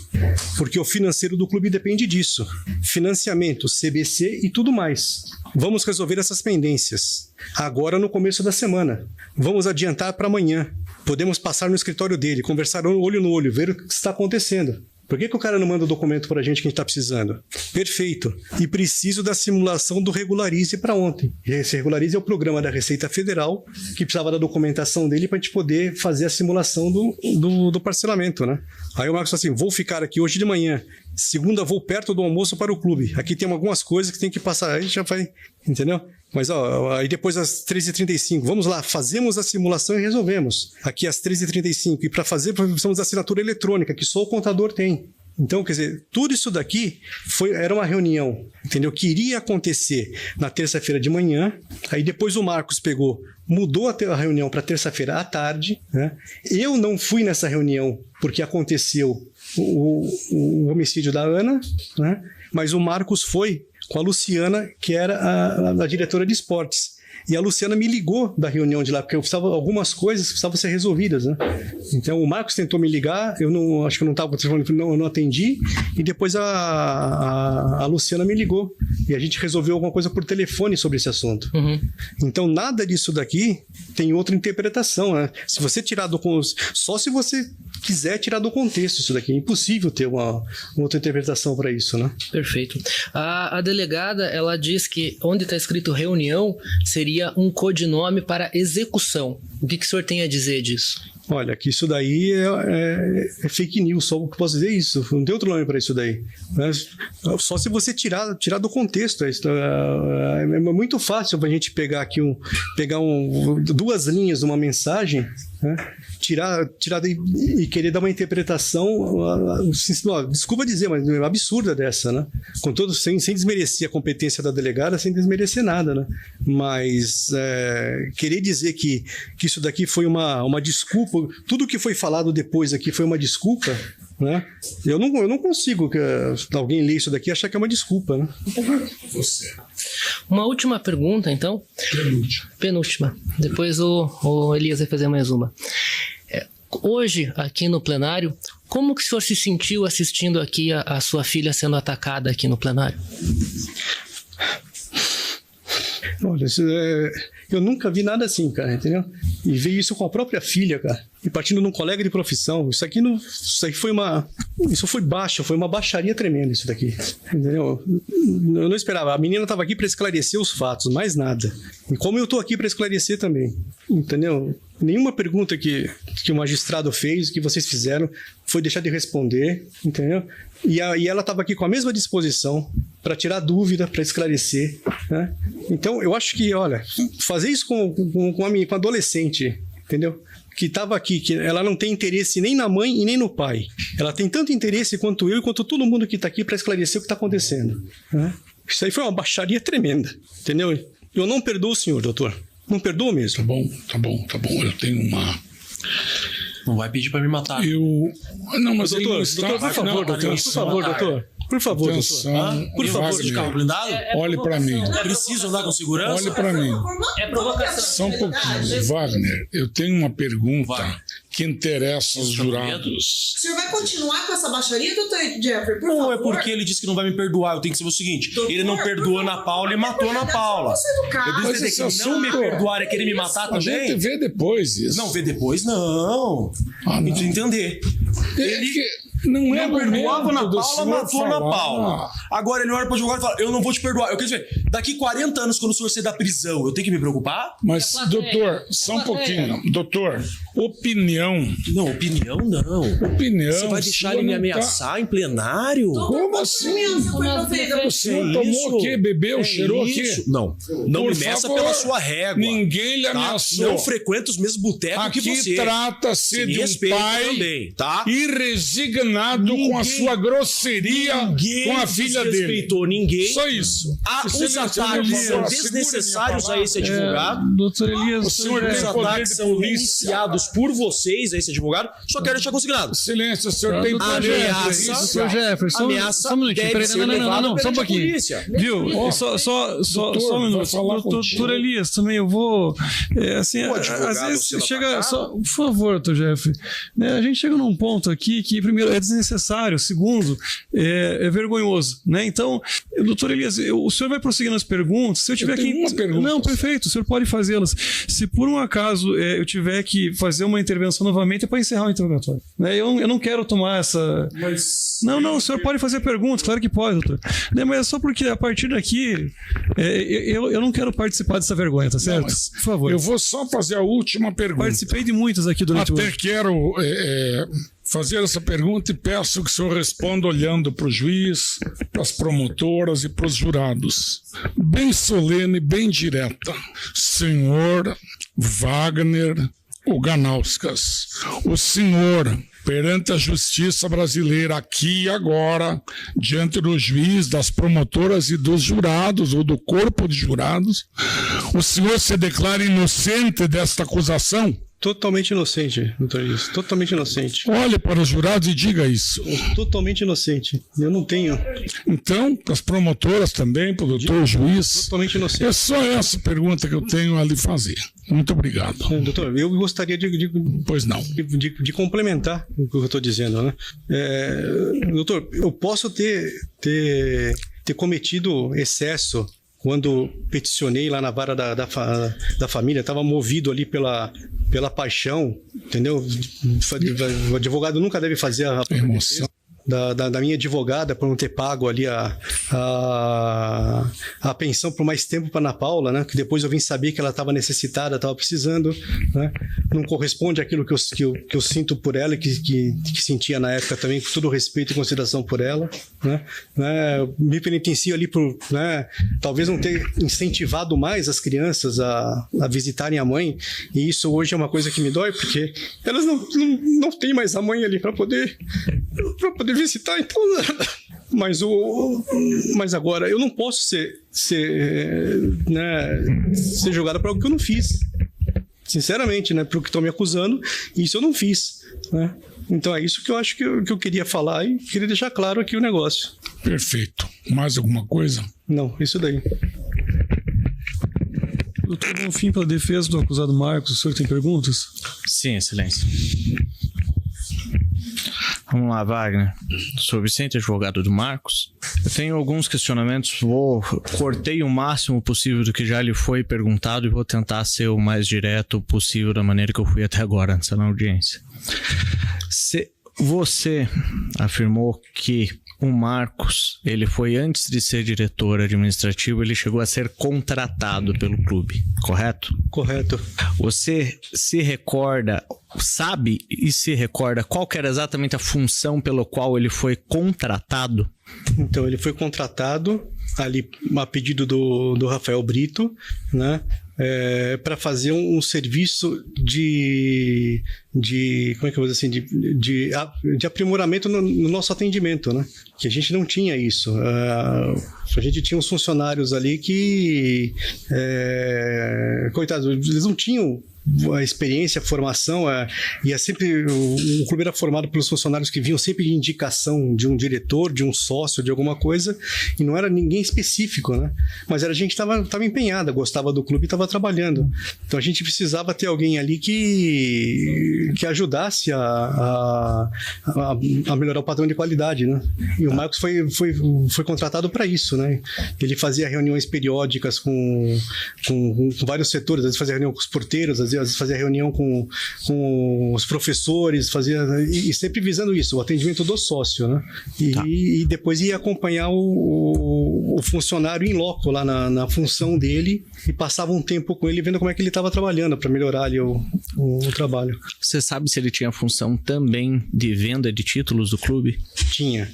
porque o financeiro do clube depende disso. Financiamento, CBC e tudo mais. Vamos resolver essas pendências agora no começo da semana. Vamos adiantar para amanhã. Podemos passar no escritório dele, conversar olho no olho, ver o que está acontecendo. Por que o cara não manda o documento para a gente que a gente está precisando? Perfeito. E preciso da simulação do Regularize para ontem. Esse Regularize é o programa da Receita Federal que precisava da documentação dele para a gente poder fazer a simulação do parcelamento, né? Aí o Marcos falou assim, vou ficar aqui hoje de manhã. Segunda vou perto do almoço para o clube. Aqui tem algumas coisas que tem que passar. Aí já vai, entendeu? Mas aí depois às 13h35, vamos lá, fazemos a simulação e resolvemos. Aqui às 13h35. E para fazer, precisamos da assinatura eletrônica, que só o contador tem. Então, quer dizer, tudo isso daqui era uma reunião, entendeu? Que iria acontecer na terça-feira de manhã. Aí depois o Marcos mudou a reunião para terça-feira à tarde, né? Eu não fui nessa reunião porque aconteceu o homicídio da Ana, né? Mas o Marcos foi com a Luciana, que era a diretora de esportes. E a Luciana me ligou da reunião de lá, porque algumas coisas precisavam ser resolvidas, né? Então o Marcos tentou me ligar, acho que eu não estava com o telefone, eu não atendi, e depois a Luciana me ligou. E a gente resolveu alguma coisa por telefone sobre esse assunto. Uhum. Então nada disso daqui tem outra interpretação, né? Se você tirar só se você quiser tirar do contexto isso daqui, é impossível ter uma outra interpretação para isso, né? Perfeito. A delegada, ela diz que onde está escrito reunião seria um codinome para execução. O que o senhor tem a dizer disso? Olha, que isso daí é fake news, só que posso dizer isso. Não tem outro nome para isso daí. Só se você tirar do contexto. É muito fácil a gente pegar aqui duas linhas de uma mensagem, né? Tirar e querer dar uma interpretação, desculpa dizer, mas é absurda dessa, né? Com todo, sem desmerecer a competência da delegada, sem desmerecer nada, né? Mas querer dizer que isso daqui foi uma desculpa, tudo que foi falado depois aqui foi uma desculpa, né? Eu não consigo que alguém ler isso daqui e achar que é uma desculpa, né? Você. Uma última pergunta, então. Penúltima. Depois o Elias vai fazer mais uma. Hoje, aqui no plenário, como que o senhor se sentiu assistindo aqui a sua filha sendo atacada aqui no plenário? Olha, eu nunca vi nada assim, cara, entendeu? E veio isso com a própria filha, cara. E partindo de um colega de profissão. Isso foi baixo, foi uma baixaria tremenda isso daqui. Entendeu? Eu não esperava. A menina estava aqui para esclarecer os fatos, mais nada. E como eu estou aqui para esclarecer também. Entendeu? Nenhuma pergunta que o magistrado fez, que vocês fizeram, foi deixar de responder, entendeu? E ela estava aqui com a mesma disposição para tirar dúvida, para esclarecer, né? Então, eu acho que, olha, fazer isso com a adolescente, entendeu? Que estava aqui, que ela não tem interesse nem na mãe e nem no pai. Ela tem tanto interesse quanto eu e quanto todo mundo que está aqui para esclarecer o que está acontecendo, né? Isso aí foi uma baixaria tremenda, entendeu? Eu não perdoo o senhor, doutor. Não perdoo mesmo. Tá bom. Eu tenho uma... Não vai pedir para me matar. Não, mas doutor, por favor, doutor. Por favor, Atenção, doutor. Por favor, de carro blindado? olhe para mim. Preciso andar com segurança? Olhe para mim. É provocação. Só um pouquinho. Wagner, eu tenho uma pergunta que interessa aos jurados. O senhor vai continuar com essa baixaria, doutor Jeffrey? Por Não, favor. é porque ele disse que não vai me perdoar. Eu tenho que saber o seguinte: ele não perdoou a Ana Paula e matou a Ana Paula. Eu Mas preciso dizer esse que não me assunto- perdoar é querer me matar A gente também? vê depois isso. Não, vê depois, não. Ah, não. Entender. É que não é Não perdoava momento Ana do Paula, senhor matou Ana falar. Paula. Agora ele olha para o advogado e fala: eu não vou te perdoar. Eu quero dizer, daqui 40 anos, quando o senhor sair da prisão, eu tenho que me preocupar? Mas, É plateia. doutor, É só um plateia. pouquinho. Doutor, opinião. Não, opinião não. Opinião. Você vai deixar sua ele me não tá- ameaçar em plenário? Como assim? O senhor É tomou isso? o quê? Bebeu, É cheirou o quê? isso? Não. Não Por me meça favor, pela sua régua. Ninguém lhe Tá? ameaçou. Não frequenta os mesmos botecos que Aqui você. trata-se Você me de um respeita pai também, tá? irresignado com a sua grosseria Ninguém com a filha dele. desrespeitou ninguém. Só isso. Os Excelência, ataques por são favor, segure desnecessários minha a esse advogado. Doutor Elias, O senhor doutor tem Os Jeffrey, poder ataques de são polícia. iniciados por vocês a esse advogado. Só quero deixar consignado. Silêncio, o senhor tem doutor poder. ameaça. Doutor Jeffrey, só Ameaça um minutinho. deve Peraí, ser não, levada só um perante a pouquinho. polícia. Viu? Só doutor, um vai minuto. falar Doutor contigo. Elias, também eu vou. Assim, O advogado às vezes sendo chega. atacado. Por favor, doutor Jeffrey. Né, a gente chega num ponto aqui que, primeiro, é desnecessário. Segundo, é vergonhoso. Né? Então, doutor Elias, o senhor vai prosseguir nas perguntas. Se eu tiver tenho que. uma pergunta Não, só. perfeito, o senhor pode fazê-las. Se por um acaso eu tiver que fazer uma intervenção novamente, é para encerrar o interrogatório. Né? Eu não quero tomar essa. Não, o senhor pode fazer perguntas, claro que pode, doutor. Né, mas é só porque a partir daqui eu não quero participar dessa vergonha, tá certo? mas Por favor. Eu vou só fazer a última pergunta. Participei de muitas aqui durante o Até ano. quero fazer essa pergunta e peço que o senhor responda olhando para o juiz, para as promotoras e para os jurados. Bem solene, bem direta. Senhor Wagner Oganauskas, o senhor, perante a justiça brasileira, aqui e agora, diante do juiz, das promotoras e dos jurados, ou do corpo de jurados, o senhor se declara inocente desta acusação? Totalmente inocente, doutor Elias. Totalmente inocente. Olhe para os jurados e diga isso. Totalmente inocente. Eu não tenho. Então, para as promotoras também, para o doutor juiz. Totalmente inocente. É só essa pergunta que eu tenho a lhe fazer. Muito obrigado. Doutor, eu gostaria Pois não. de complementar o que eu estou dizendo, né? Doutor, eu posso ter cometido excesso quando peticionei lá na vara da família, estava movido ali pela paixão, entendeu? O advogado nunca deve fazer a Emoção. da minha advogada por não ter pago ali a pensão por mais tempo para Ana Paula, né? Que depois eu vim saber que ela estava necessitada, estava precisando, né? Não corresponde àquilo que eu sinto por ela e que sentia na época também, com todo o respeito e consideração por ela, né? Me penitencio ali por, né? Talvez não ter incentivado mais as crianças a visitarem a mãe, e isso hoje é uma coisa que me dói, porque elas não têm mais a mãe ali para poder visitar, então. Mas agora eu não posso ser julgado por algo que eu não fiz. Sinceramente, né? Por que estão me acusando, isso eu não fiz, né? Então é isso que eu acho que eu queria falar e queria deixar claro aqui o negócio. Perfeito. Mais alguma coisa? Não, isso daí. Doutor Bonfim, pela defesa do acusado Marcos, o senhor tem perguntas? Sim, excelência. Vamos lá, Wagner. Sou Vicente, advogado do Marcos. Eu tenho alguns questionamentos, cortei o máximo possível do que já lhe foi perguntado e vou tentar ser o mais direto possível da maneira que eu fui até agora nessa audiência. Você afirmou que o Marcos, ele foi antes de ser diretor administrativo, ele chegou a ser contratado pelo clube, correto? Correto. Você se recorda, sabe e se recorda qual que era exatamente a função pela qual ele foi contratado? Então, ele foi contratado ali a pedido do Rafael Brito, né? Para fazer um serviço de como é que eu vou dizer assim, de aprimoramento no nosso atendimento, né? Que a gente não tinha isso. A gente tinha uns funcionários ali que, coitados, eles não tinham a experiência, a formação, sempre o clube era formado pelos funcionários que vinham sempre de indicação de um diretor, de um sócio, de alguma coisa, e não era ninguém específico, né? Mas era gente que estava empenhada, gostava do clube e estava trabalhando. Então a gente precisava ter alguém ali que ajudasse a melhorar o padrão de qualidade, né? E o Marcos foi contratado para isso, né? Ele fazia reuniões periódicas com vários setores, às vezes fazia reunião com os porteiros, às vezes fazia reunião com os professores, e sempre visando isso, o atendimento do sócio, né? E depois ia acompanhar o funcionário em loco lá na função dele e passava um tempo com ele vendo como é que ele estava trabalhando para melhorar ali o trabalho. Você sabe se ele tinha função também de venda de títulos do clube? Tinha,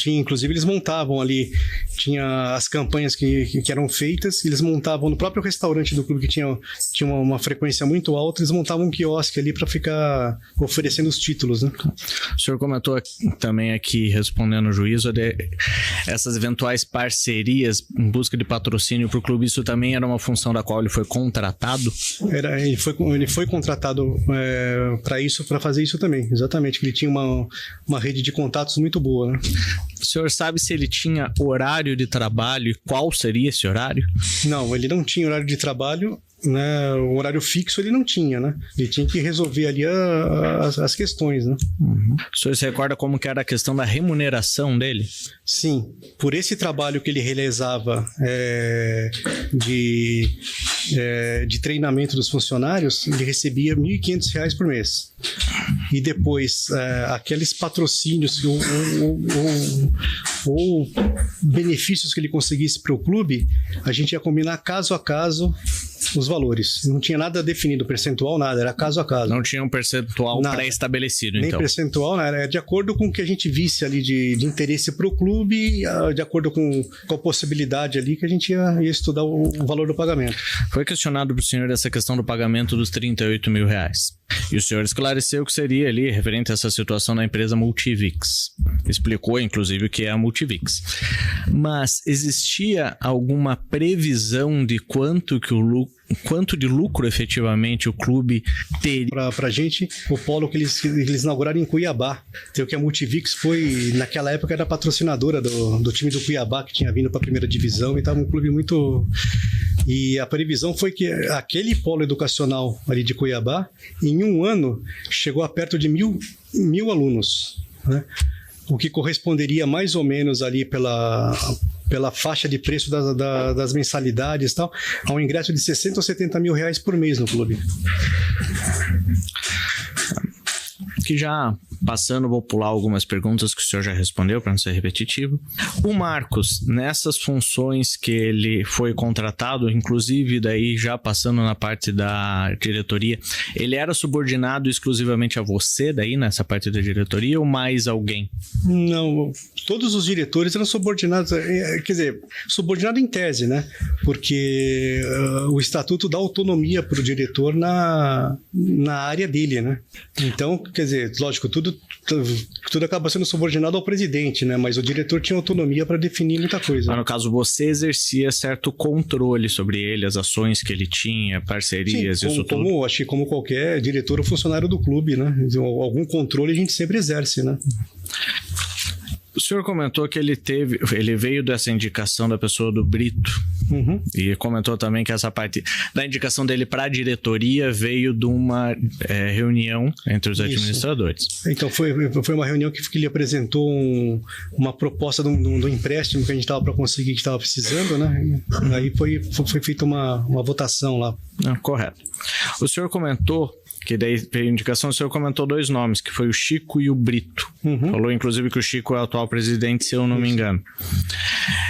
inclusive eles montavam ali, tinha as campanhas que eram feitas, eles montavam no próprio restaurante do clube que tinha uma frequência muito alta, eles montavam um quiosque ali para ficar oferecendo os títulos, né? O senhor comentou também aqui, respondendo o juízo, essas eventuais parcerias em busca de patrocínio para o clube, isso também era uma função da qual ele foi contratado? Ele foi contratado para fazer isso também, exatamente, que ele tinha uma rede de contatos muito boa, né? O senhor sabe se ele tinha horário de trabalho e qual seria esse horário? Não, ele não tinha horário de trabalho, né? O horário fixo ele não tinha, né? Ele tinha que resolver ali as questões, né? Uhum. O senhor se recorda como que era a questão da remuneração dele? Sim, por esse trabalho que ele realizava de treinamento dos funcionários, ele recebia R$ 1.500 por mês. E depois, aqueles patrocínios ou benefícios que ele conseguisse para o clube, a gente ia combinar caso a caso os valores. Não tinha nada definido, percentual, nada, era caso a caso. Não tinha um percentual pré-estabelecido, então? Nem percentual, era de acordo com o que a gente visse ali de interesse para o clube, de acordo com a possibilidade ali que a gente ia estudar o valor do pagamento. Foi questionado para o senhor essa questão do pagamento dos R$38 mil. E o senhor esclareceu que seria ali referente a essa situação na empresa Multivix. Explicou, inclusive, o que é a Multivix. Mas existia alguma previsão de quanto de lucro efetivamente o clube teria? Pra gente, o polo que eles inauguraram em Cuiabá. Então, que a Multivix foi, naquela época, era patrocinadora do time do Cuiabá, que tinha vindo para a primeira divisão, e estava um clube muito... E a previsão foi que aquele polo educacional ali de Cuiabá, em um ano, chegou a perto de mil alunos, né? O que corresponderia mais ou menos ali pela faixa de preço das mensalidades e tal, a um ingresso de 60 ou 70 mil reais por mês no clube. Que já passando, vou pular algumas perguntas que o senhor já respondeu para não ser repetitivo. O Marcos, nessas funções que ele foi contratado, inclusive daí já passando na parte da diretoria, ele era subordinado exclusivamente a você daí nessa parte da diretoria ou mais alguém? Não, todos os diretores eram subordinados, quer dizer, subordinado em tese, né? Porque o estatuto dá autonomia para o diretor na área dele, né? Então, quer dizer, lógico, tudo acaba sendo subordinado ao presidente, né? Mas o diretor tinha autonomia para definir muita coisa. Mas no caso, você exercia certo controle sobre ele, as ações que ele tinha, parcerias, sim, isso tudo? Acho que como qualquer diretor ou funcionário do clube, né? Algum controle a gente sempre exerce, né? O senhor comentou que ele veio dessa indicação da pessoa do Brito. Uhum. E comentou também que essa parte da indicação dele para a diretoria veio de uma reunião entre os administradores. Então foi uma reunião que ele apresentou uma proposta do empréstimo que a gente estava para conseguir, que estava precisando, né? Aí foi feita uma votação lá. Correto. O senhor comentou que daí veio indicação, o senhor comentou dois nomes, que foi o Chico e o Brito. Uhum. Falou, inclusive, que o Chico é o atual presidente, se eu não me engano.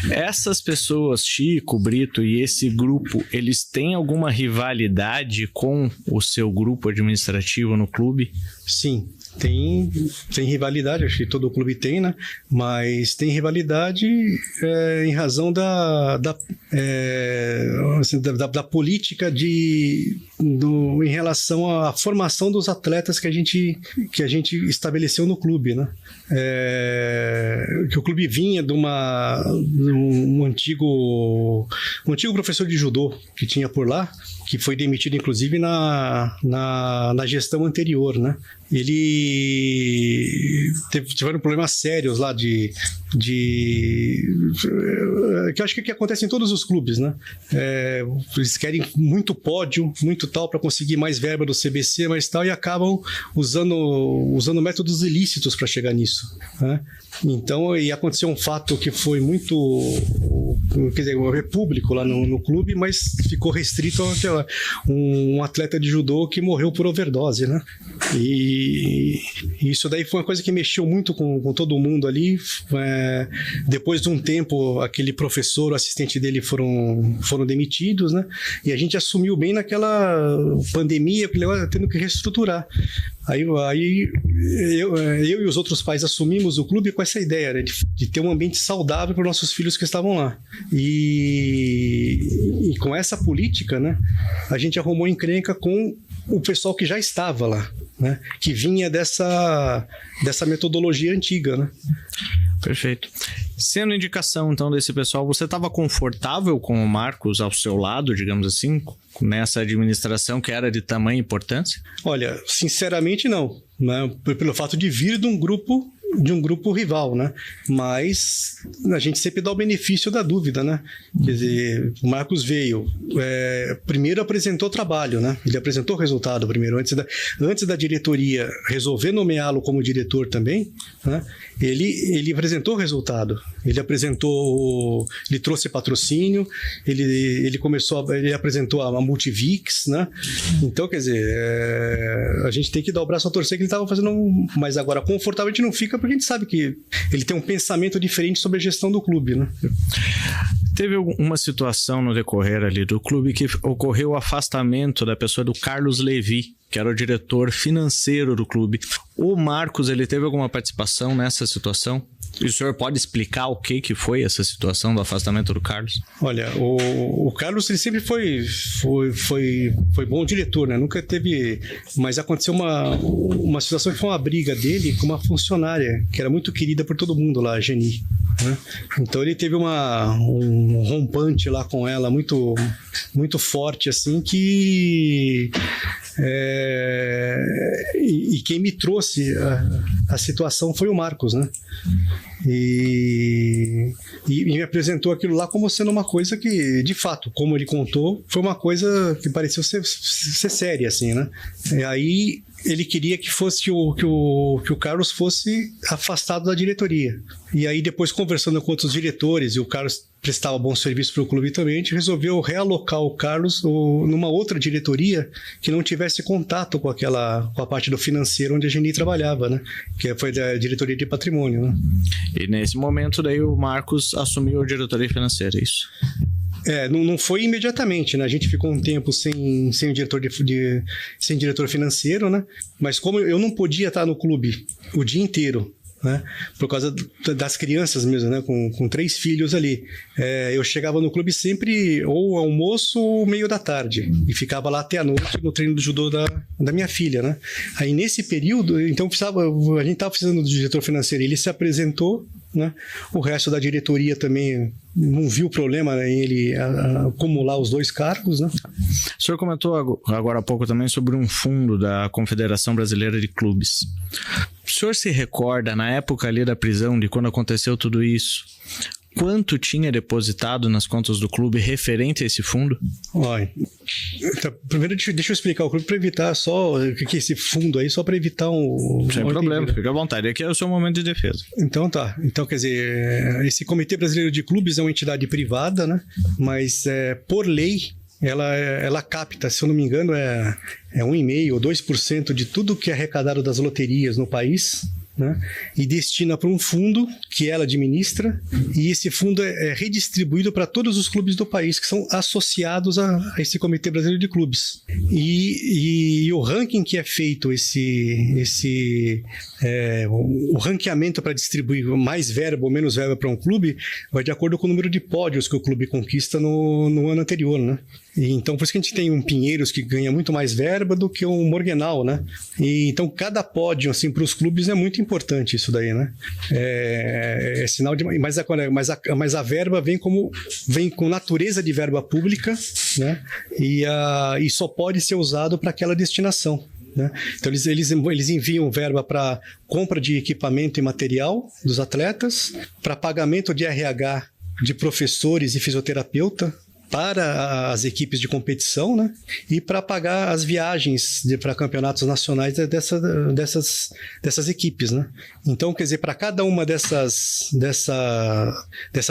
Essas pessoas, Chico, Brito e esse grupo, eles têm alguma rivalidade com o seu grupo administrativo no clube? Sim. tem rivalidade, acho que todo clube tem, né? Mas tem rivalidade em razão da política em relação à formação dos atletas que a gente estabeleceu no clube, né? Que o clube vinha de um antigo professor de judô que tinha por lá, que foi demitido inclusive na gestão anterior, né? Tiveram problemas sérios lá que eu acho que acontece em todos os clubes, né? Eles querem muito pódio, muito tal, para conseguir mais verba do CBC, mas tal, e acabam usando métodos ilícitos para chegar nisso, né? Então, e aconteceu um fato que foi muito, quer dizer, público lá no clube, mas ficou restrito a um atleta de judô que morreu por overdose, né? E isso daí foi uma coisa que mexeu muito com todo mundo ali. Depois de um tempo, aquele professor, o assistente dele foram demitidos, né? E a gente assumiu bem naquela pandemia, tendo que reestruturar. Aí eu e os outros pais assumimos o clube com essa ideia, né, de ter um ambiente saudável para os nossos filhos que estavam lá. E com essa política, né, a gente arrumou encrenca com o pessoal que já estava lá, né, que vinha dessa metodologia antiga, né? Perfeito. Sendo indicação, então, desse pessoal, você estava confortável com o Marcos ao seu lado, digamos assim, nessa administração que era de tamanha importância? Olha, sinceramente não, né? Pelo fato de vir de um grupo rival, né? Mas a gente sempre dá o benefício da dúvida, né? Quer dizer, o Marcos veio, primeiro apresentou trabalho, né? Ele apresentou o resultado primeiro, antes da diretoria resolver nomeá-lo como diretor também, né? Ele apresentou o resultado, ele trouxe patrocínio, ele apresentou a Multivix, né? Então, quer dizer, a gente tem que dar o braço a torcer que ele estava fazendo, mas agora confortável a gente não fica, porque a gente sabe que ele tem um pensamento diferente sobre a gestão do clube, né? Teve uma situação no decorrer ali do clube que ocorreu o afastamento da pessoa do Carlos Levi, que era o diretor financeiro do clube. O Marcos, ele teve alguma participação nessa situação? E o senhor pode explicar o que foi essa situação do afastamento do Carlos? Olha, o Carlos, ele sempre foi bom diretor, né? Nunca teve... Mas aconteceu uma situação que foi uma briga dele com uma funcionária que era muito querida por todo mundo lá, a Geni, né? Então ele teve um rompante lá com ela muito, muito forte, assim, que... E quem me trouxe a situação foi o Marcos, né? E me apresentou aquilo lá como sendo uma coisa que, de fato, como ele contou, foi uma coisa que pareceu ser séria, assim, né? E aí ele queria que o Carlos fosse afastado da diretoria. E aí, depois, conversando com outros diretores, e o Carlos prestava bom serviço para o clube também, a gente resolveu realocar o Carlos numa outra diretoria que não tivesse contato com a parte do financeiro onde a Geni trabalhava, né? Que foi da diretoria de patrimônio, né? E nesse momento daí o Marcos assumiu a diretoria financeira, é isso? Não foi imediatamente, né? A gente ficou um tempo sem sem diretor financeiro, né? Mas como eu não podia estar no clube o dia inteiro, né? Por causa das crianças mesmo, né? Com 3 filhos ali. Eu chegava no clube sempre ou almoço ou meio da tarde e ficava lá até a noite no treino do judô da minha filha, né? Aí nesse período, então a gente estava precisando do diretor financeiro, ele se apresentou, né? O resto da diretoria também não viu problema, né, em ele acumular os 2 cargos, né? O senhor comentou agora há pouco também sobre um fundo da Confederação Brasileira de Clubes. O senhor se recorda, na época ali da prisão, de quando aconteceu tudo isso, quanto tinha depositado nas contas do clube referente a esse fundo? Olha, então, primeiro deixa eu explicar o clube para evitar só que esse fundo aí, só para evitar Sem problema, fica à vontade, aqui é o seu momento de defesa. Então tá, então quer dizer, esse Comitê Brasileiro de Clubes é uma entidade privada, né? Mas por lei ela capta, se eu não me engano, 1,5% ou 2% de tudo que é arrecadado das loterias no país, né, e destina para um fundo que ela administra, e esse fundo é redistribuído para todos os clubes do país que são associados a esse Comitê Brasileiro de Clubes. E o ranking que é feito, o ranqueamento para distribuir mais verba ou menos verba para um clube, vai de acordo com o número de pódios que o clube conquista no ano anterior, né? E então, por isso que a gente tem um Pinheiros que ganha muito mais verba do que um Morgenal, né? E então, cada pódio, assim, para os clubes é muito importante isso daí, né? É sinal de... Mas a verba vem com natureza de verba pública, né? E só pode ser usado para aquela destinação, né? Então eles enviam verba para compra de equipamento e material dos atletas, para pagamento de RH de professores e fisioterapeuta para as equipes de competição, né? E para pagar as viagens para campeonatos nacionais dessas equipes, né? Então, quer dizer, para cada uma dessa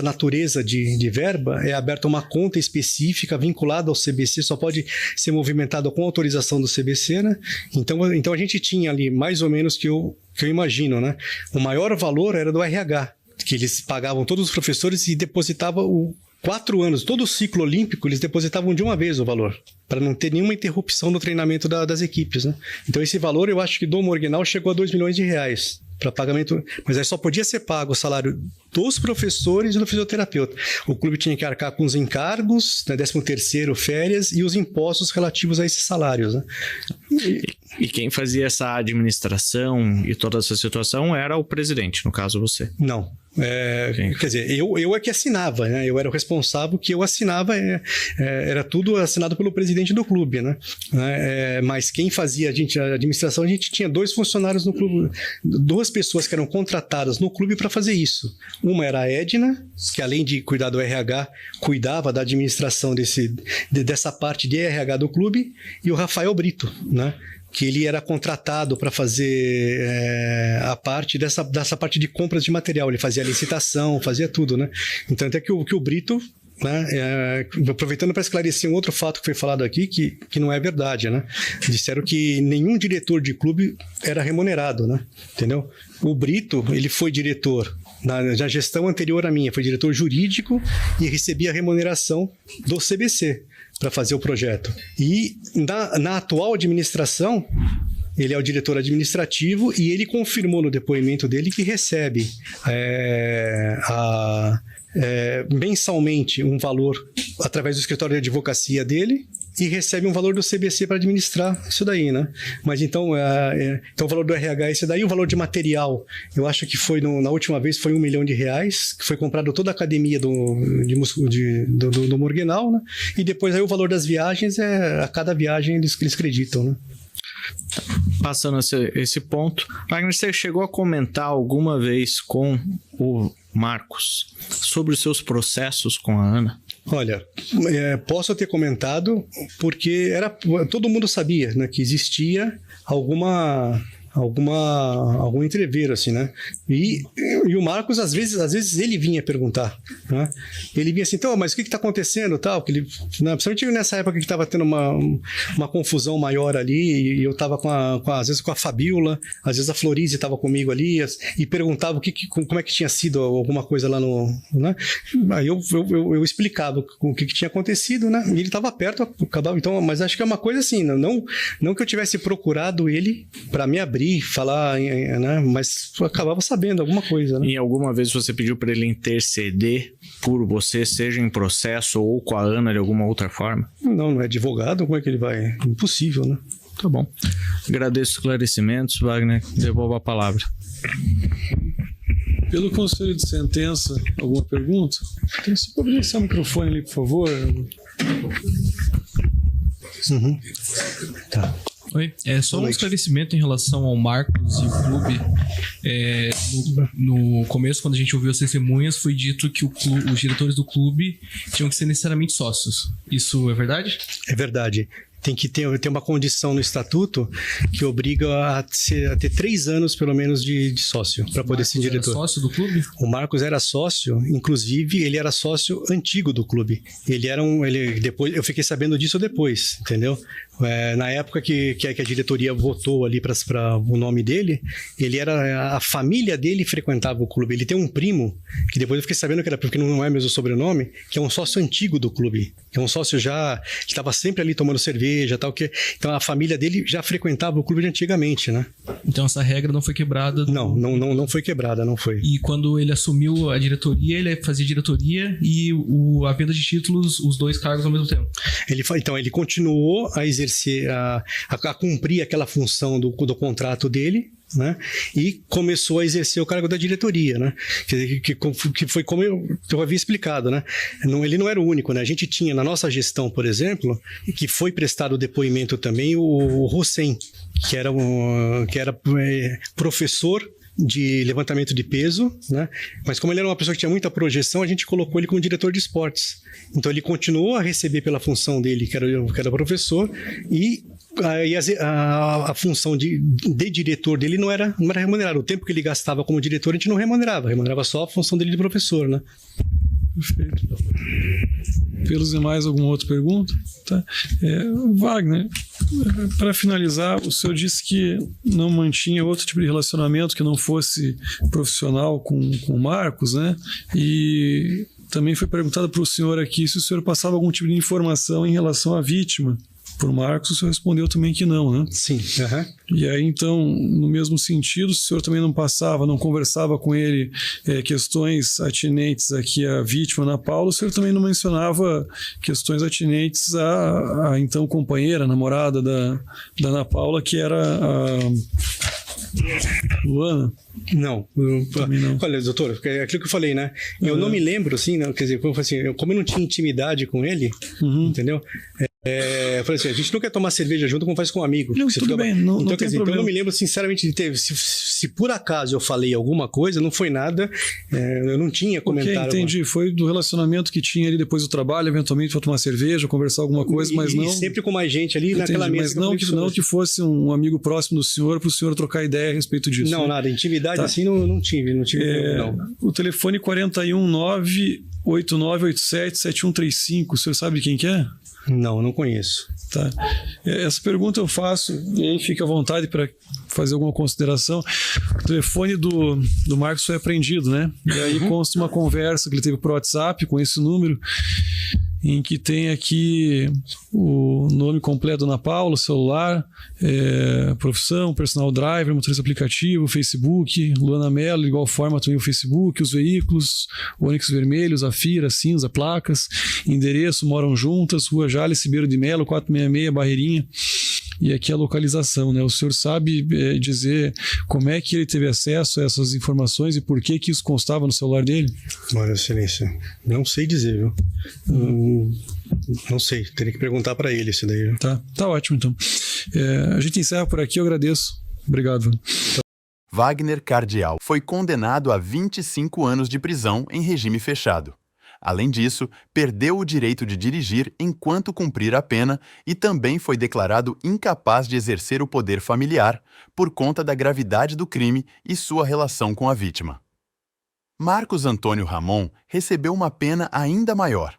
natureza de verba, é aberta uma conta específica vinculada ao CBC, só pode ser movimentada com autorização do CBC, né? Então a gente tinha ali, mais ou menos, que eu imagino, né? O maior valor era do RH, que eles pagavam todos os professores e depositavam 4 anos, todo o ciclo olímpico, eles depositavam de uma vez o valor, para não ter nenhuma interrupção no treinamento das equipes, né? Então esse valor, eu acho que do Morgenal chegou a R$2 milhões para pagamento, mas aí só podia ser pago o salário dos professores e do fisioterapeuta. O clube tinha que arcar com os encargos, né, 13º, férias e os impostos relativos a esses salários, né? E quem fazia essa administração e toda essa situação era o presidente, no caso você? Não. Quer dizer, eu é que assinava, né? Eu era o responsável, que eu assinava, era tudo assinado pelo presidente do clube, né? Mas quem fazia a administração, a gente tinha 2 funcionários no clube, 2 pessoas que eram contratadas no clube para fazer isso. Uma era a Edna, que além de cuidar do RH, cuidava da administração dessa parte de RH do clube, e o Rafael Brito, né? Que ele era contratado para fazer a parte dessa parte de compras de material. Ele fazia a licitação, fazia tudo, né? Então, até que o Brito, né, aproveitando para esclarecer um outro fato que foi falado aqui, que não é verdade, né? Disseram que nenhum diretor de clube era remunerado, né? Entendeu? O Brito, ele foi diretor na gestão anterior à minha, foi diretor jurídico e recebia a remuneração do CBC para fazer o projeto. E na atual administração, ele é o diretor administrativo e ele confirmou no depoimento dele que recebe mensalmente um valor através do escritório de advocacia dele e recebe um valor do CBC para administrar isso daí, né? Mas então o valor do RH é esse daí, o valor de material, eu acho que foi na última vez foi R$1 milhão, que foi comprado toda a academia do Morgenal, né? E depois aí o valor das viagens a cada viagem eles acreditam, né? Passando esse ponto, Wagner, você chegou a comentar alguma vez com o Marcos sobre os seus processos com a Ana? Olha, posso ter comentado porque todo mundo sabia, né, que existia algum entreveiro, assim, né? E o Marcos, às vezes ele vinha perguntar, né? Ele vinha assim, então, mas o que está acontecendo, tal? Que ele, né, principalmente nessa época que estava tendo uma confusão maior ali, e eu estava às vezes com a Fabiola, às vezes a Florize estava comigo ali, e perguntava como é que tinha sido alguma coisa lá né? Aí eu explicava o que tinha acontecido, né? E ele estava perto, acabava, então, mas acho que é uma coisa assim, não que eu tivesse procurado ele para me abrir, falar, né? Mas eu acabava sabendo alguma coisa, né? E alguma vez você pediu para ele interceder por você, seja em processo ou com a Ana de alguma outra forma? Não é advogado, como é que ele vai? Impossível, né? Tá bom. Agradeço os esclarecimentos, Wagner. Devolvo a palavra. Pelo conselho de sentença, alguma pergunta? Então, você pode deixar o microfone ali, por favor? Uhum. Tá. Oi, só um esclarecimento em relação ao Marcos e o clube. No começo, quando a gente ouviu as testemunhas, foi dito que os diretores do clube tinham que ser necessariamente sócios. Isso é verdade? É verdade. tem que ter uma condição no estatuto que obriga a ter 3 anos, pelo menos, de sócio, para poder ser diretor. Era sócio do clube? O Marcos era sócio, inclusive ele era sócio antigo do clube. Depois, eu fiquei sabendo disso depois, entendeu? Na época que a diretoria votou ali para o nome dele, a família dele frequentava o clube. Ele tem um primo, que depois eu fiquei sabendo que era, porque não é mesmo o sobrenome, que é um sócio antigo do clube. Que é um sócio já que estava sempre ali tomando cerveja, tal, então a família dele já frequentava o clube de antigamente, né? Então essa regra não foi quebrada? Não foi quebrada, não foi. E quando ele assumiu a diretoria, ele fazia diretoria e a venda de títulos, os 2 cargos ao mesmo tempo? Ele continuou a exercer, a cumprir aquela função do contrato dele, né? E começou a exercer o cargo da diretoria, né? Que foi como eu havia explicado, né? Ele não era o único, né? A gente tinha na nossa gestão, por exemplo, que foi prestado o depoimento também o Hossein, que era professor de levantamento de peso, né? Mas como ele era uma pessoa que tinha muita projeção, a gente colocou ele como diretor de esportes. Então ele continuou a receber pela função dele, que era professor, e a função de diretor dele não era remunerada. O tempo que ele gastava como diretor a gente não remunerava só a função dele de professor, né? Perfeito. Pelos demais, alguma outra pergunta? Tá. Wagner, para finalizar, o senhor disse que não mantinha outro tipo de relacionamento que não fosse profissional com o Marcos, né? E também foi perguntado para o senhor aqui se o senhor passava algum tipo de informação em relação à vítima. Por Marcos, o senhor respondeu também que não, né? Sim. E aí, então, no mesmo sentido, se o senhor também não conversava com ele questões atinentes aqui à vítima, Ana Paula, o senhor também não mencionava questões atinentes à então companheira, namorada da Ana Paula, que era a Luana? Não. Não. Olha, doutor, é aquilo que eu falei, né? Eu não me lembro, assim, né? Quer dizer, como eu não tinha intimidade com ele, entendeu? Eu falei assim, a gente não quer tomar cerveja junto como faz com um amigo. Não, tudo bem, não tem problema. Então eu não me lembro, sinceramente, de ter... Se por acaso eu falei alguma coisa, não foi nada, eu não tinha comentário. Ok, entendi. Foi do relacionamento que tinha ali depois do trabalho, eventualmente para tomar cerveja, conversar alguma coisa, mas não... E sempre com mais gente ali, entendi, naquela mesa. Mas não que fosse um amigo próximo do senhor, para o senhor trocar ideia a respeito disso. Não, né? Nada. Intimidade assim não tive. Não. O telefone 419-8987-7135, o senhor sabe quem que é? Não conheço. Tá. Essa pergunta eu faço, e aí fica à vontade para fazer alguma consideração. O telefone do Marcos foi apreendido, né? E aí consta uma conversa que ele teve por WhatsApp com esse número, em que tem aqui o nome completo da Ana Paula, celular, profissão, personal driver, motorista aplicativo, Facebook, Luana Mello, de igual forma também o Facebook, os veículos, Onix vermelhos, a Fira, cinza, placas, endereço, moram juntas, Rua Jales, Ribeiro de Melo, 466, Barreirinha. E aqui a localização, né? O senhor sabe dizer como é que ele teve acesso a essas informações e por que isso constava no celular dele? Olha, excelência, não sei dizer, viu? Não sei, teria que perguntar para ele isso daí. Viu? Tá ótimo, então. A gente encerra por aqui, eu agradeço. Obrigado. Wagner Cardial foi condenado a 25 anos de prisão em regime fechado. Além disso, perdeu o direito de dirigir enquanto cumprir a pena e também foi declarado incapaz de exercer o poder familiar por conta da gravidade do crime e sua relação com a vítima. Marcos Antônio Ramon recebeu uma pena ainda maior: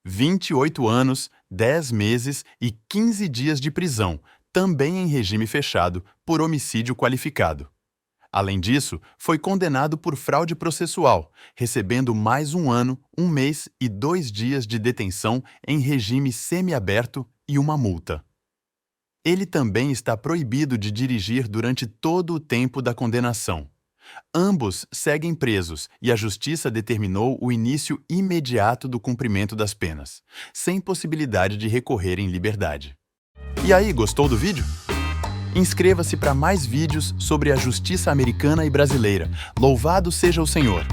28 anos, 10 meses e 15 dias de prisão, também em regime fechado, por homicídio qualificado. Além disso, foi condenado por fraude processual, recebendo mais 1 ano, 1 mês e 2 dias de detenção em regime semiaberto e uma multa. Ele também está proibido de dirigir durante todo o tempo da condenação. Ambos seguem presos e a Justiça determinou o início imediato do cumprimento das penas, sem possibilidade de recorrer em liberdade. E aí, gostou do vídeo? Inscreva-se para mais vídeos sobre a justiça americana e brasileira. Louvado seja o Senhor!